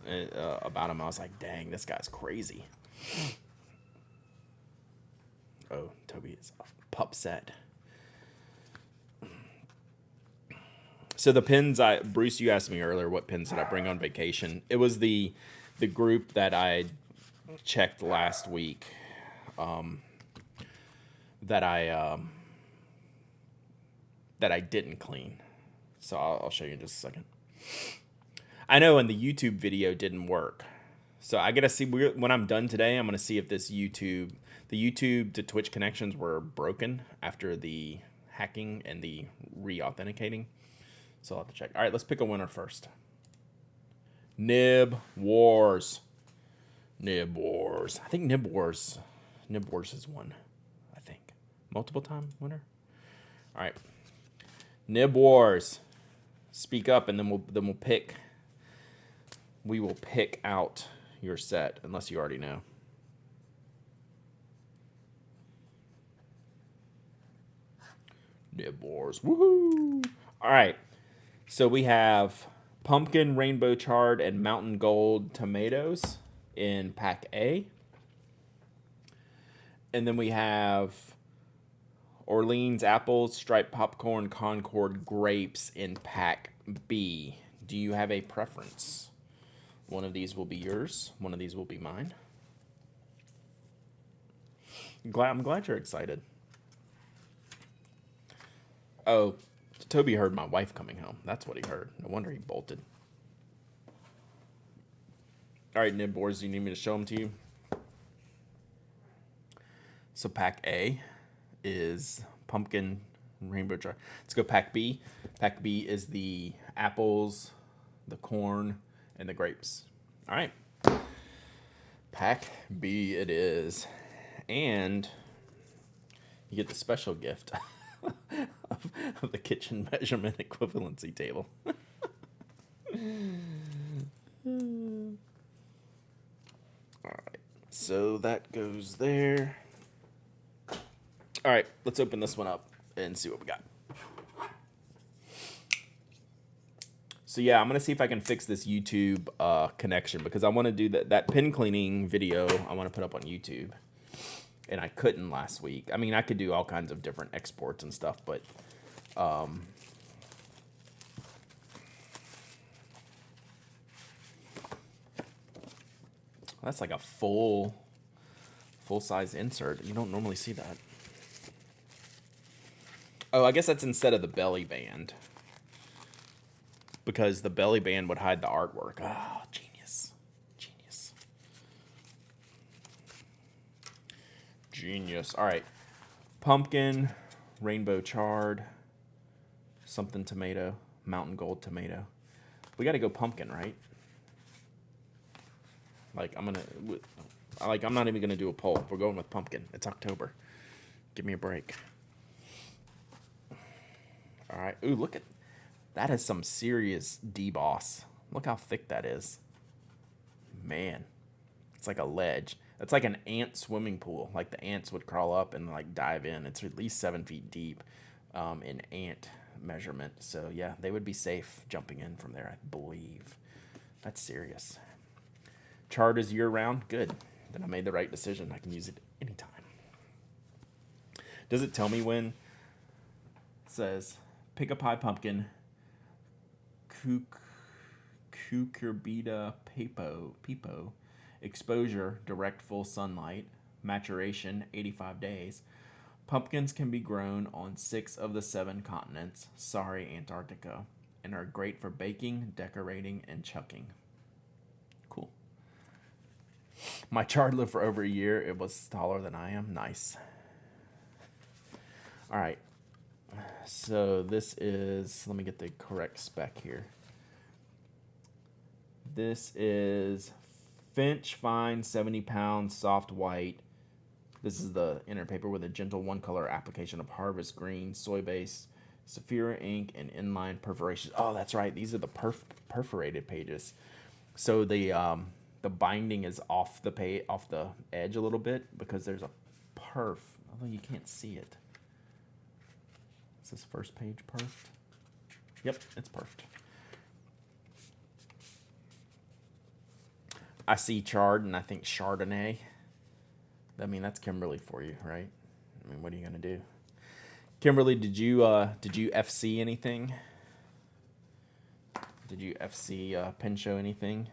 about him. I was like, dang, this guy's crazy. Oh, Toby is upset. So the pens Bruce, you asked me earlier what pens did I bring on vacation. It was the group that I checked last week that I didn't clean. So I'll show you in just a second. I know, and the YouTube video didn't work. So I gotta see when I'm done today. I'm gonna see if the YouTube to Twitch connections were broken after the hacking and the re-authenticating. So I'll have to check. All right, let's pick a winner first. Nib Wars. I think Nib Wars is one. I think multiple time winner. All right, Nib Wars. Speak up, and then we'll pick. We will pick out your set, unless you already know. Nib Wars, woohoo! All right, so we have pumpkin, rainbow chard, and mountain gold tomatoes in pack A, and then we have Orleans apples, striped popcorn, Concord grapes in pack B. Do you have a preference? One of these will be yours. One of these will be mine. I'm glad you're excited. Oh, Toby heard my wife coming home. That's what he heard. No wonder he bolted. All right, nib boards, do you need me to show them to you? So pack A is pumpkin rainbow jar. Let's go pack B. Pack B is the apples, the corn, and the grapes. All right. Pack B it is. And you get the special gift of the kitchen measurement equivalency table. All right. So that goes there. All right, let's open this one up and see what we got. So yeah, I'm gonna see if I can fix this YouTube connection because I want to do that pen cleaning video. I want to put up on YouTube, and I couldn't last week. I mean, I could do all kinds of different exports and stuff, but that's like a full size insert. You don't normally see that. Oh, I guess that's instead of the belly band. Because the belly band would hide the artwork. Oh, genius. Genius. Genius. All right. Pumpkin, rainbow chard, something tomato, mountain gold tomato. We got to go pumpkin, right? I'm not even going to do a poll. We're going with pumpkin. It's October. Give me a break. All right. Ooh, look at that. Has some serious deboss. Look how thick that is. Man, it's like a ledge. It's like an ant swimming pool. Like the ants would crawl up and like dive in. It's at least 7 feet deep in ant measurement. So yeah, they would be safe jumping in from there, I believe. That's serious. Chard is year round. Good. Then I made the right decision. I can use it anytime. Does it tell me when? It says pick a pie pumpkin, cucurbita pepo, exposure, direct full sunlight, maturation, 85 days. Pumpkins can be grown on 6 of the 7 continents, sorry Antarctica, and are great for baking, decorating, and chucking. Cool. My chard lived for over a year. It was taller than I am. Nice. All right. So this is, let me get the correct spec here. This is Finch Fine 70 pounds soft white. This is the inner paper with a gentle one color application of harvest green, soy base, Saphira ink, and inline perforations. Oh, that's right. These are the perforated pages. So the binding is off the edge a little bit because there's a perf, although you can't see it. Is this first page perfed? Yep, it's perfed. I see chard and I think Chardonnay. I mean, that's Kimberly for you, right? I mean, what are you gonna do? Kimberly, did you FC anything? Did you FC pen show anything?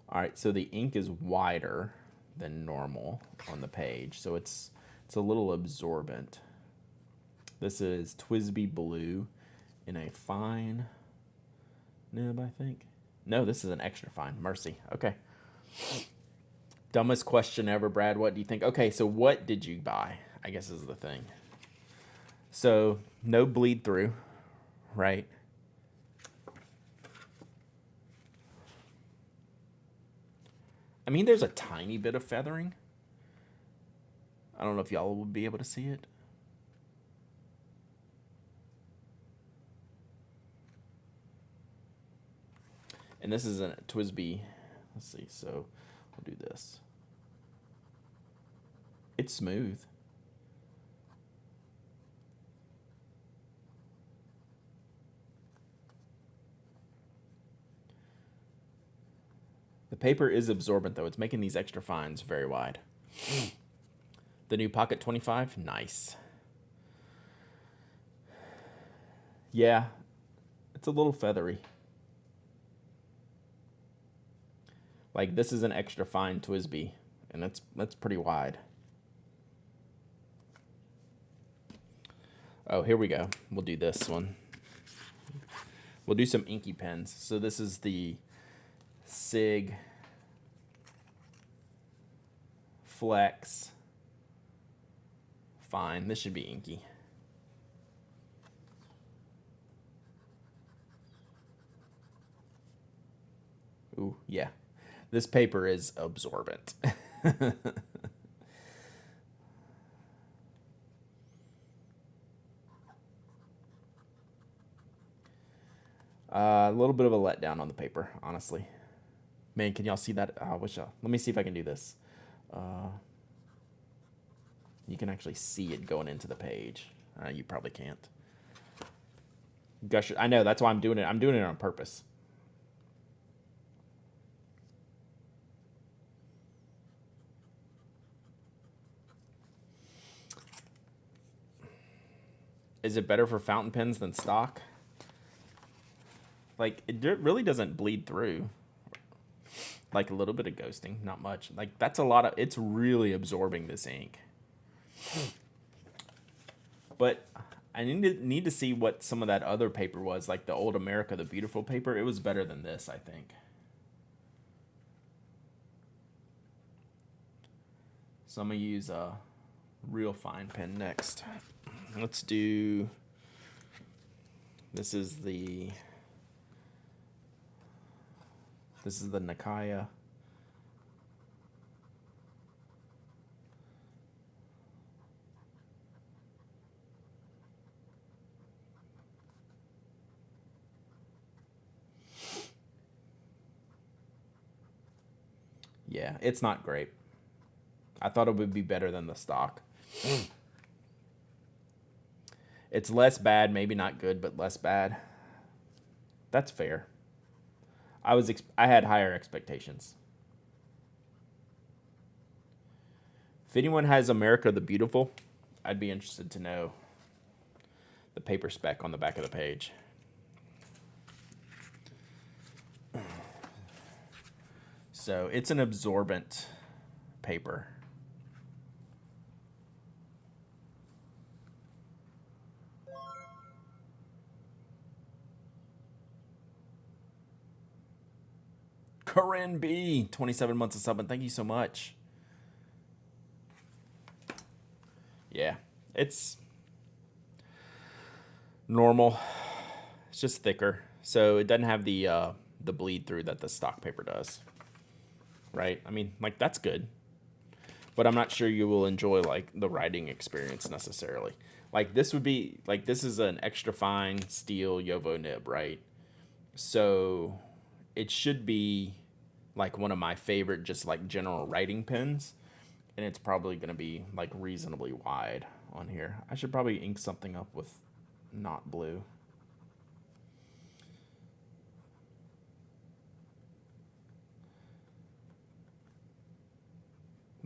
All right, so the ink is wider than normal on the page, so it's a little absorbent. This is Twisby Blue in a fine nib, I think. No, this is an extra fine. Mercy. Okay. Dumbest question ever, Brad. What do you think? Okay, so what did you buy? I guess is the thing. So no bleed through, right? I mean, there's a tiny bit of feathering. I don't know if y'all will be able to see it. And this is a Twisby. Let's see. So we'll do this. It's smooth. The paper is absorbent, though. It's making these extra fines very wide. The new Pocket 25, nice. Yeah, it's a little feathery. Like this is an extra fine Twisby, and that's pretty wide. Oh, here we go. We'll do this one. We'll do some inky pens. So this is the Sig Flex Fine. This should be inky. Ooh, yeah. This paper is absorbent. A little bit of a letdown on the paper, honestly. Man, can y'all see that? I wish let me see if I can do this. You can actually see it going into the page. You probably can't. Gosh, I know, that's why I'm doing it. I'm doing it on purpose. Is it better for fountain pens than stock? Like, it really doesn't bleed through. Like a little bit of ghosting, not much. Like, that's a lot of, it's really absorbing this ink. But I need to see what some of that other paper was, like the Old America the Beautiful paper. It was better than this, I think. So I'm going to use a real fine pen next. Let's do, this is the Nikaya. Yeah, it's not great. I thought it would be better than the stock. It's less bad, maybe not good, but less bad. That's fair. I had higher expectations. If anyone has America the Beautiful, I'd be interested to know the paper spec on the back of the page. So it's an absorbent paper. Corinne B, 27 months of subbing. Thank you so much. Yeah, it's normal. It's just thicker, so it doesn't have the bleed through that the stock paper does. Right? I mean, like, that's good. But I'm not sure you will enjoy, like, the writing experience necessarily. Like, this would be, like, this is an extra fine steel Yovo nib, right? So it should be, like, one of my favorite just, like, general writing pens. And it's probably going to be, like, reasonably wide on here. I should probably ink something up with not blue.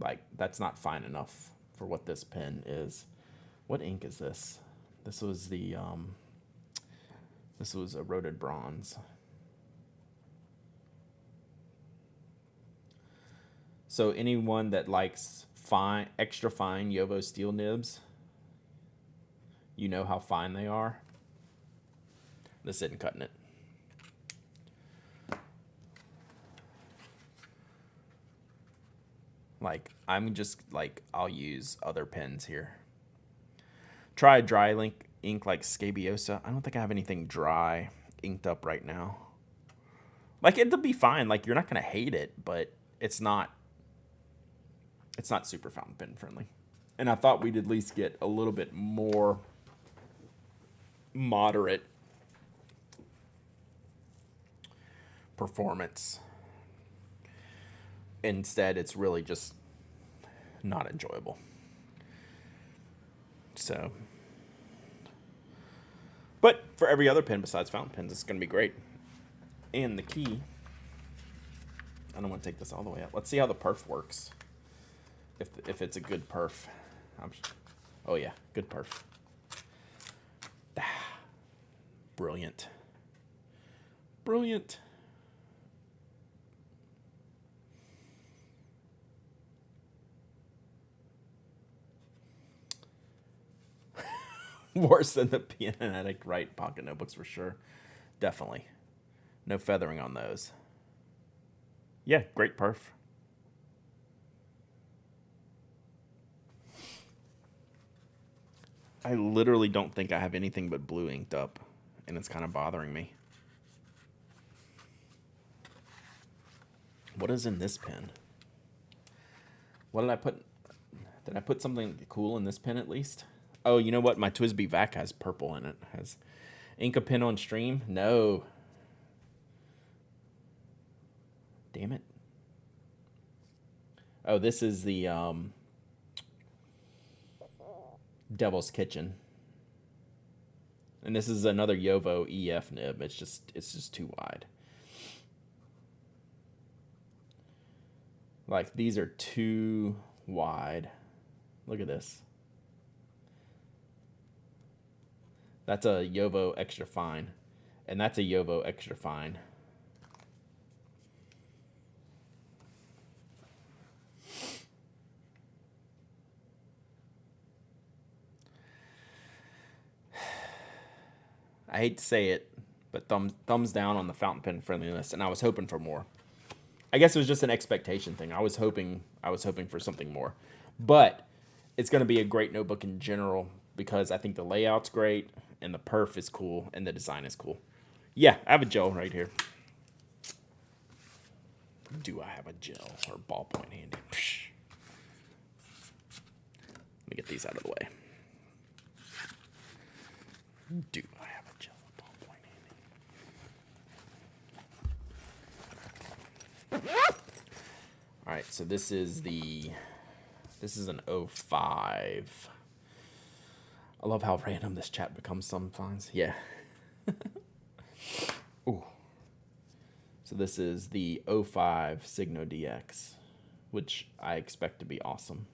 Like, that's not fine enough for what this pen is. What ink is this? This was the, this was eroded bronze. So anyone that likes fine, extra fine Yovo steel nibs, you know how fine they are. This isn't cutting it. Like, I'm just, like, I'll use other pens here. Try a dry ink like Scabiosa. I don't think I have anything dry inked up right now. Like, it'll be fine. Like, you're not going to hate it, but it's not super fountain pen friendly. And I thought we'd at least get a little bit more moderate performance. Instead, it's really just not enjoyable. So, but for every other pen besides fountain pens, it's going to be great. And the key, I don't want to take this all the way out. Let's see how the perf works. If it's a good perf. Oh yeah, good perf. brilliant. Brilliant. Worse than the Pen Addict right pocket notebooks for sure. Definitely. No feathering on those. Yeah, great perf. I literally don't think I have anything but blue inked up, and it's kind of bothering me. What is in this pen? What did I put? Did I put something cool in this pen at least? Oh, you know what? My TWSBI VAC has purple in it. Has ink a pen on stream? No. Damn it. Oh, this is the Devil's Kitchen. And this is another Yovo EF nib. It's just too wide. Like, these are too wide. Look at this. That's a Yovo extra fine. And that's a Yovo extra fine. I hate to say it, but thumbs down on the fountain pen friendliness, and I was hoping for more. I guess it was just an expectation thing. I was hoping for something more. But it's going to be a great notebook in general because I think the layout's great and the perf is cool and the design is cool. Yeah, I have a gel right here. Do I have a gel or ballpoint handy? Let me get these out of the way. Do I have a gel or ballpoint handy? All right, so this is an 05. I love how random this chat becomes sometimes. Yeah. Ooh. So this is the 05 Signo DX, which I expect to be awesome.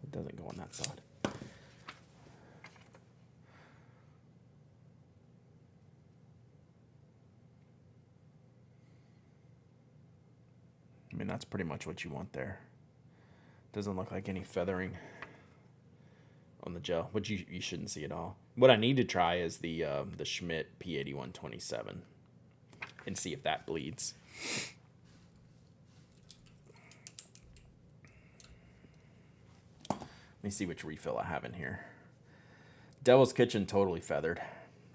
It doesn't go on that side. I mean, that's pretty much what you want there. Doesn't look like any feathering on the gel, which you shouldn't see at all. What I need to try is the Schmidt P8127 and see if that bleeds. Let me see which refill I have in here. Devil's Kitchen totally feathered,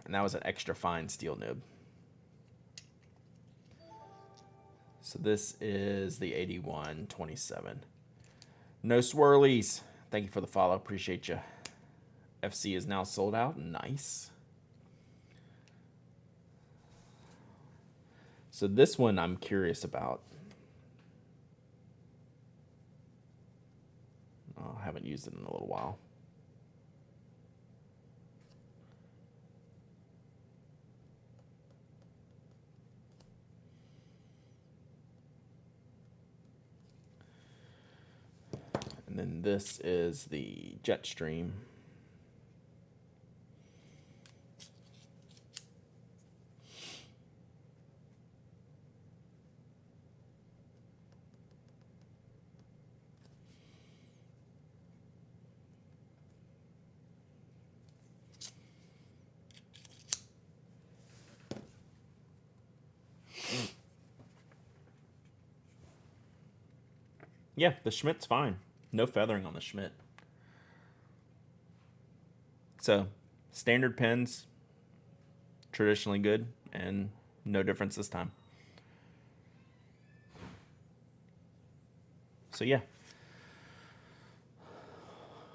and that was an extra fine steel nib. So this is the 8127. No swirlies. Thank you for the follow. Appreciate you. FC is now sold out. Nice. So this one I'm curious about. Oh, I haven't used it in a little while. And then this is the Jetstream. Yeah, the Schmidt's fine. No feathering on the Schmidt. So, standard pens, traditionally good, and no difference this time. So yeah,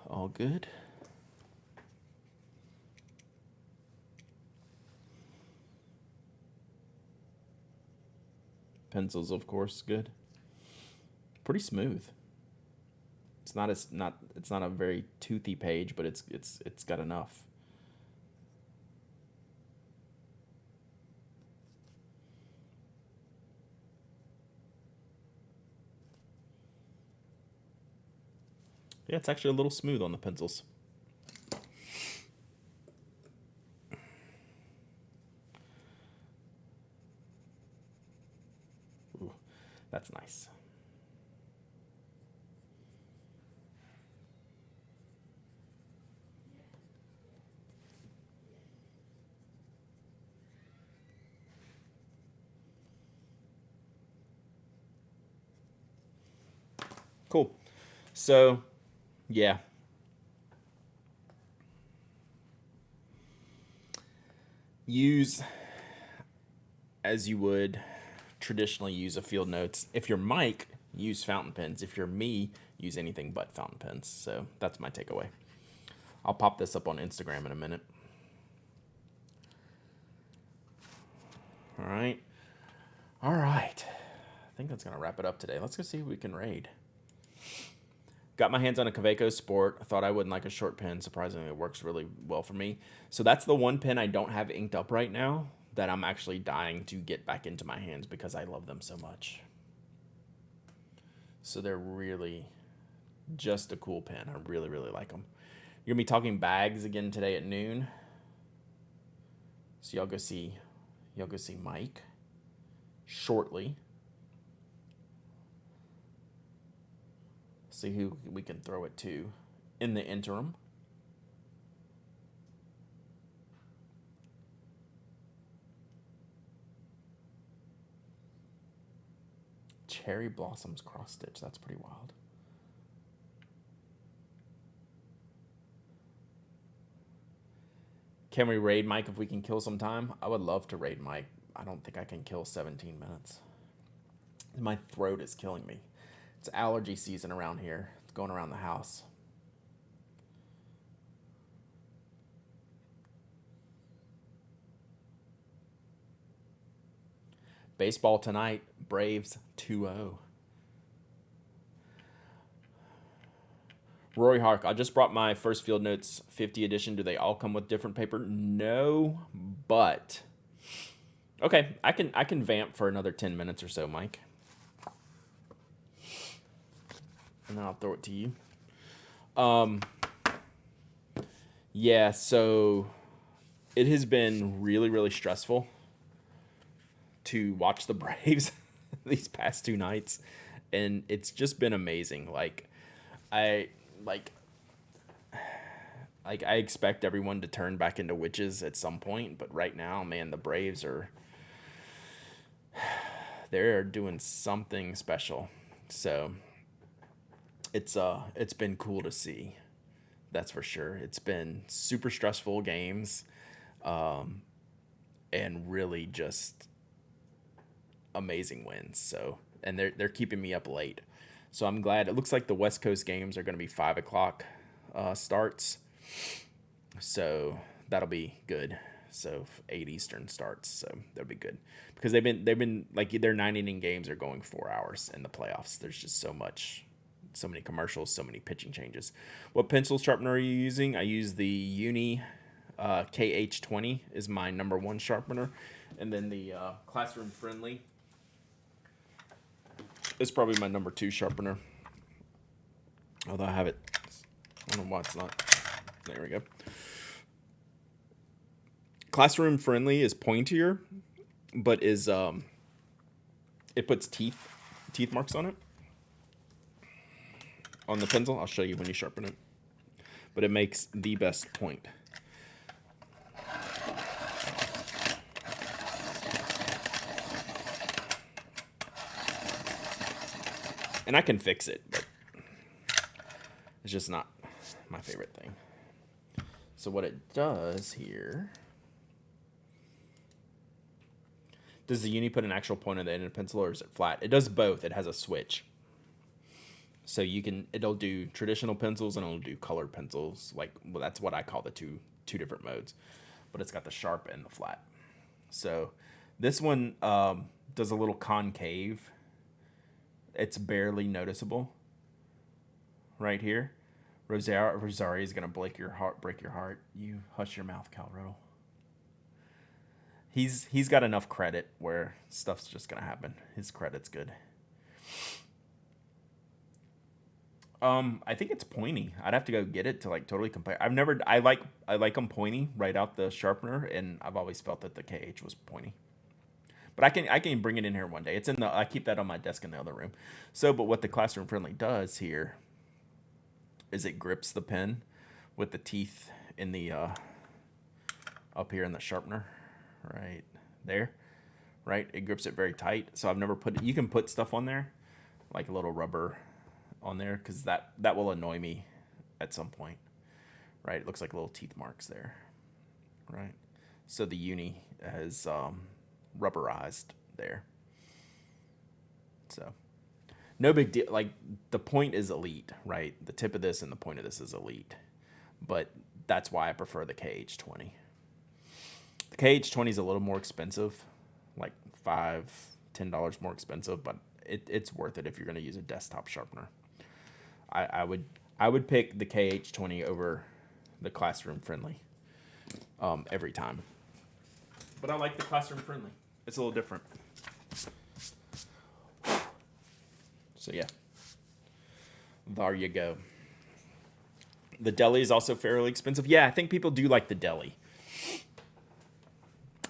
all good. Pencils, of course, good. Pretty smooth. It's not a very toothy page, but it's got enough. Yeah, it's actually a little smooth on the pencils. Ooh, that's nice. Cool. So, yeah. Use as you would traditionally use a field notes. If you're Mike, use fountain pens. If you're me, use anything but fountain pens. So that's my takeaway. I'll pop this up on Instagram in a minute. All right. All right. I think that's going to wrap it up today. Let's go see who we can raid. Got my hands on a Kaweco Sport. I thought I wouldn't like a short pen. Surprisingly, it works really well for me. So that's the one pen I don't have inked up right now that I'm actually dying to get back into my hands because I love them so much. So they're really just a cool pen. I really, really like them. You're going to be talking bags again today at noon. So y'all go see Mike shortly. See who we can throw it to in the interim. Cherry Blossoms cross stitch. That's pretty wild. Can we raid Mike if we can kill some time? I would love to raid Mike. I don't think I can kill 17 minutes. My throat is killing me. It's allergy season around here. It's going around the house. Baseball tonight. Braves 2-0. Rory Hark, I just brought my first Field Notes 50 edition. Do they all come with different paper? No, but okay, I can vamp for another 10 minutes or so, Mike. And then I'll throw it to you. Yeah, so it has been really, really stressful to watch the Braves these past 2 nights, and it's just been amazing. I expect everyone to turn back into witches at some point, but right now, man, the Braves they're doing something special. So it's been cool to see. That's for sure. It's been super stressful games, and really just amazing wins. So, and they're keeping me up late. So I'm glad. It looks like the West Coast games are going to be 5 o'clock starts. So that'll be good. So 8 Eastern starts. So that'll be good because they've been like their 9 inning games are going 4 hours in the playoffs. There's just so many commercials, so many pitching changes. What pencil sharpener are you using? I use the Uni KH20 is my number 1 sharpener, and then the Classroom Friendly is probably my number 2 sharpener. Although I have it, I don't know why it's not. There we go. Classroom Friendly is pointier, but is it puts teeth marks on it. On the pencil, I'll show you when you sharpen it. But it makes the best point. And I can fix it, but it's just not my favorite thing. So what it does here... Does the Uni put an actual point on the end of the pencil, or is it flat? It does both. It has a switch. So it'll do traditional pencils and it'll do colored pencils. That's what I call the two different modes. But it's got the sharp and the flat. So this one does a little concave. It's barely noticeable right here. Rosario is gonna break your heart. You hush your mouth, Cal Riddle. He's got enough credit where stuff's just gonna happen. His credit's good. I think it's pointy. I'd have to go get it to like totally compare. I like them pointy right out the sharpener, and I've always felt that the KH was pointy. But I can bring it in here one day. It's in the I keep that on my desk in the other room. So, but what the classroom friendly does here is it grips the pen with the teeth in the up here in the sharpener, right there, right. It grips it very tight. So I've never put it. You can put stuff on there, like a little rubber on there, because that will annoy me at some point, right? It looks like little teeth marks there, right? So the uni has rubberized there. So no big deal. Like the point is elite, right? The tip of this and the point of this is elite, but that's why I prefer the KH20. The KH20 is a little more expensive, like $5-10 more expensive, but it's worth it if you're going to use a desktop sharpener. I would pick the KH20 over the classroom friendly every time. But I like the classroom friendly. It's a little different. So yeah, there you go. The deli is also fairly expensive. Yeah, I think people do like the deli.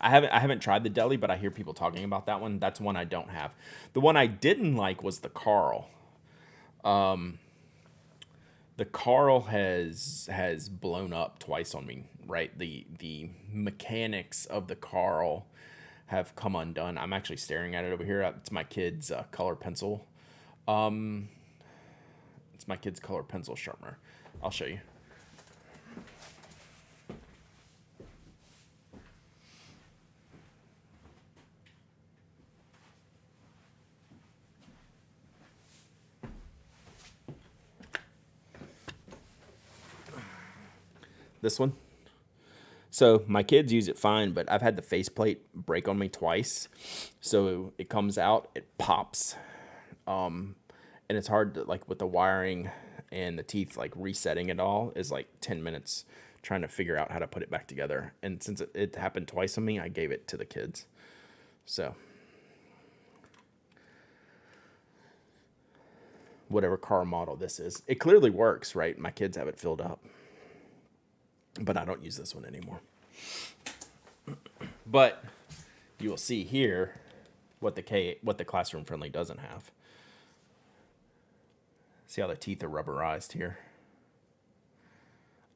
I haven't tried the deli, but I hear people talking about that one. That's one I don't have. The one I didn't like was the Carl. The Carl has blown up twice on me, right? The mechanics of the Carl have come undone. I'm actually staring at it over here. It's my kid's color pencil. It's my kid's color pencil sharpener. I'll show you. This one. So my kids use it fine, but I've had the faceplate break on me twice. So it comes out, it pops, and it's hard to, like, with the wiring and the teeth, like resetting it all is like 10 minutes trying to figure out how to put it back together. And since it happened twice on me, I gave it to the kids. So whatever car model this is, it clearly works, right? My kids have it filled up, but I don't use this one anymore. But you will see here what the classroom friendly doesn't have. See how the teeth are rubberized here?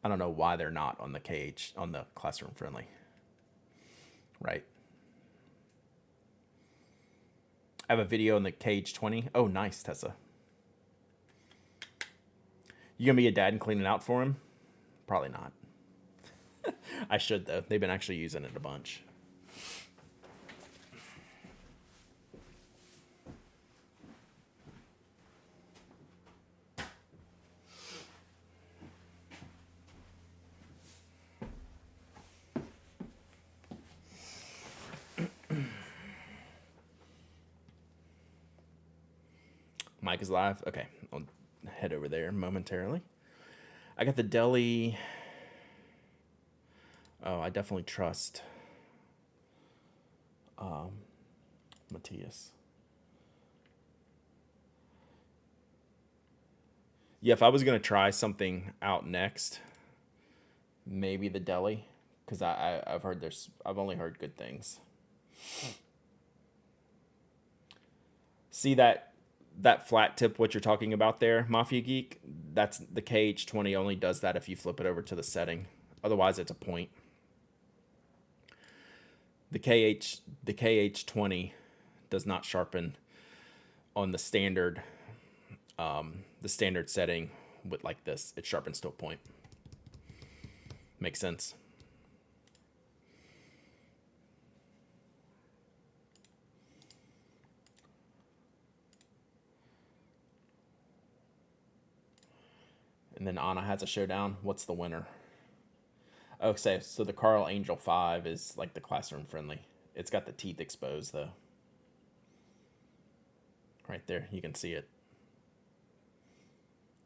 I don't know why they're not on the classroom friendly. Right? I have a video in the KH20. Oh, nice, Tessa. You gonna be a dad and clean it out for him? Probably not. I should, though. They've been actually using it a bunch. Mike is live. Okay, I'll head over there momentarily. I got the deli. Oh, I definitely trust Matthias. Yeah, if I was gonna try something out next, maybe the deli, because I've only heard good things. See that flat tip, what you're talking about there, Mafia Geek? That's the KH20 only does that if you flip it over to the setting. Otherwise, it's a point. The KH20 does not sharpen on the standard setting with like this. It sharpens to a point. Makes sense. And then Anna has a showdown. What's the winner? Okay, so the Carl Angel 5 is like the classroom friendly. It's got the teeth exposed though. Right there, you can see it.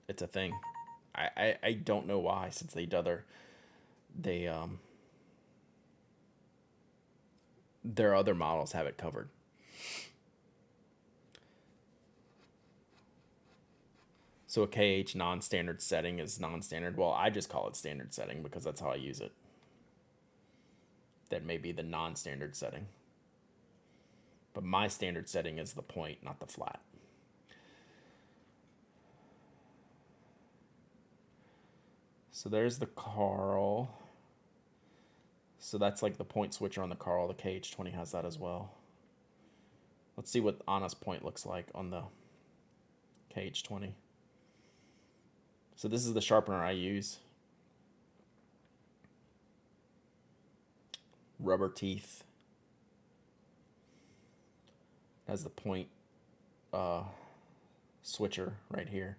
It's a thing. I don't know why, since their other models have it covered. So a KH non-standard setting is non-standard. Well, I just call it standard setting because that's how I use it. That may be the non-standard setting. But my standard setting is the point, not the flat. So there's the Carl. So that's like the point switcher on the Carl. The KH20 has that as well. Let's see what Anna's point looks like on the KH20. So this is the sharpener I use. Rubber teeth. Has the point switcher right here.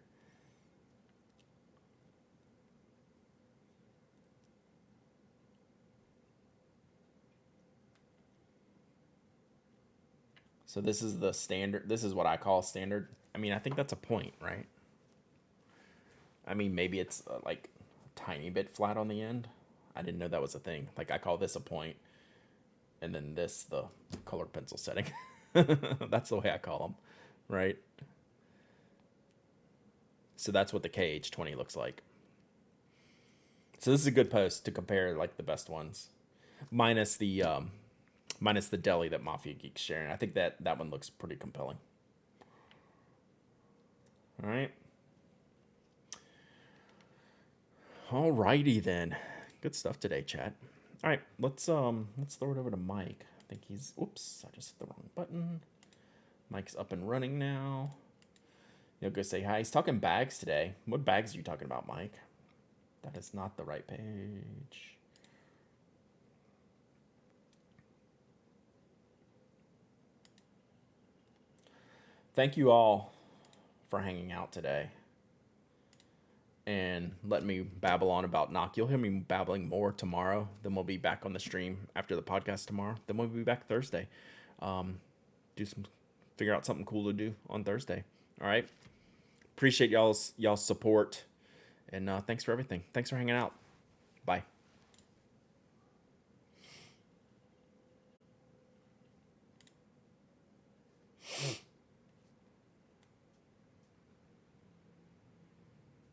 So this is the standard. This is what I call standard. I mean, I think that's a point, right? I mean, maybe it's like a tiny bit flat on the end. I didn't know that was a thing. Like I call this a point, and then this the colored pencil setting. That's the way I call them, right? So that's what the KH20 looks like. So this is a good post to compare like the best ones, minus the deli that Mafia Geek's sharing. I think that one looks pretty compelling. All right. Alrighty then. Good stuff today, chat. All right, let's throw it over to Mike. I think he's. Oops, I just hit the wrong button. Mike's up and running now. You'll go say hi. He's talking bags today. What bags are you talking about, Mike? That is not the right page. Thank you all for hanging out today and let me babble on about Knock. You'll hear me babbling more tomorrow. Then we'll be back on the stream after the podcast tomorrow. Then we'll be back Thursday. Figure out something cool to do on Thursday. All right. Appreciate y'all's support, and thanks for everything. Thanks for hanging out. Bye.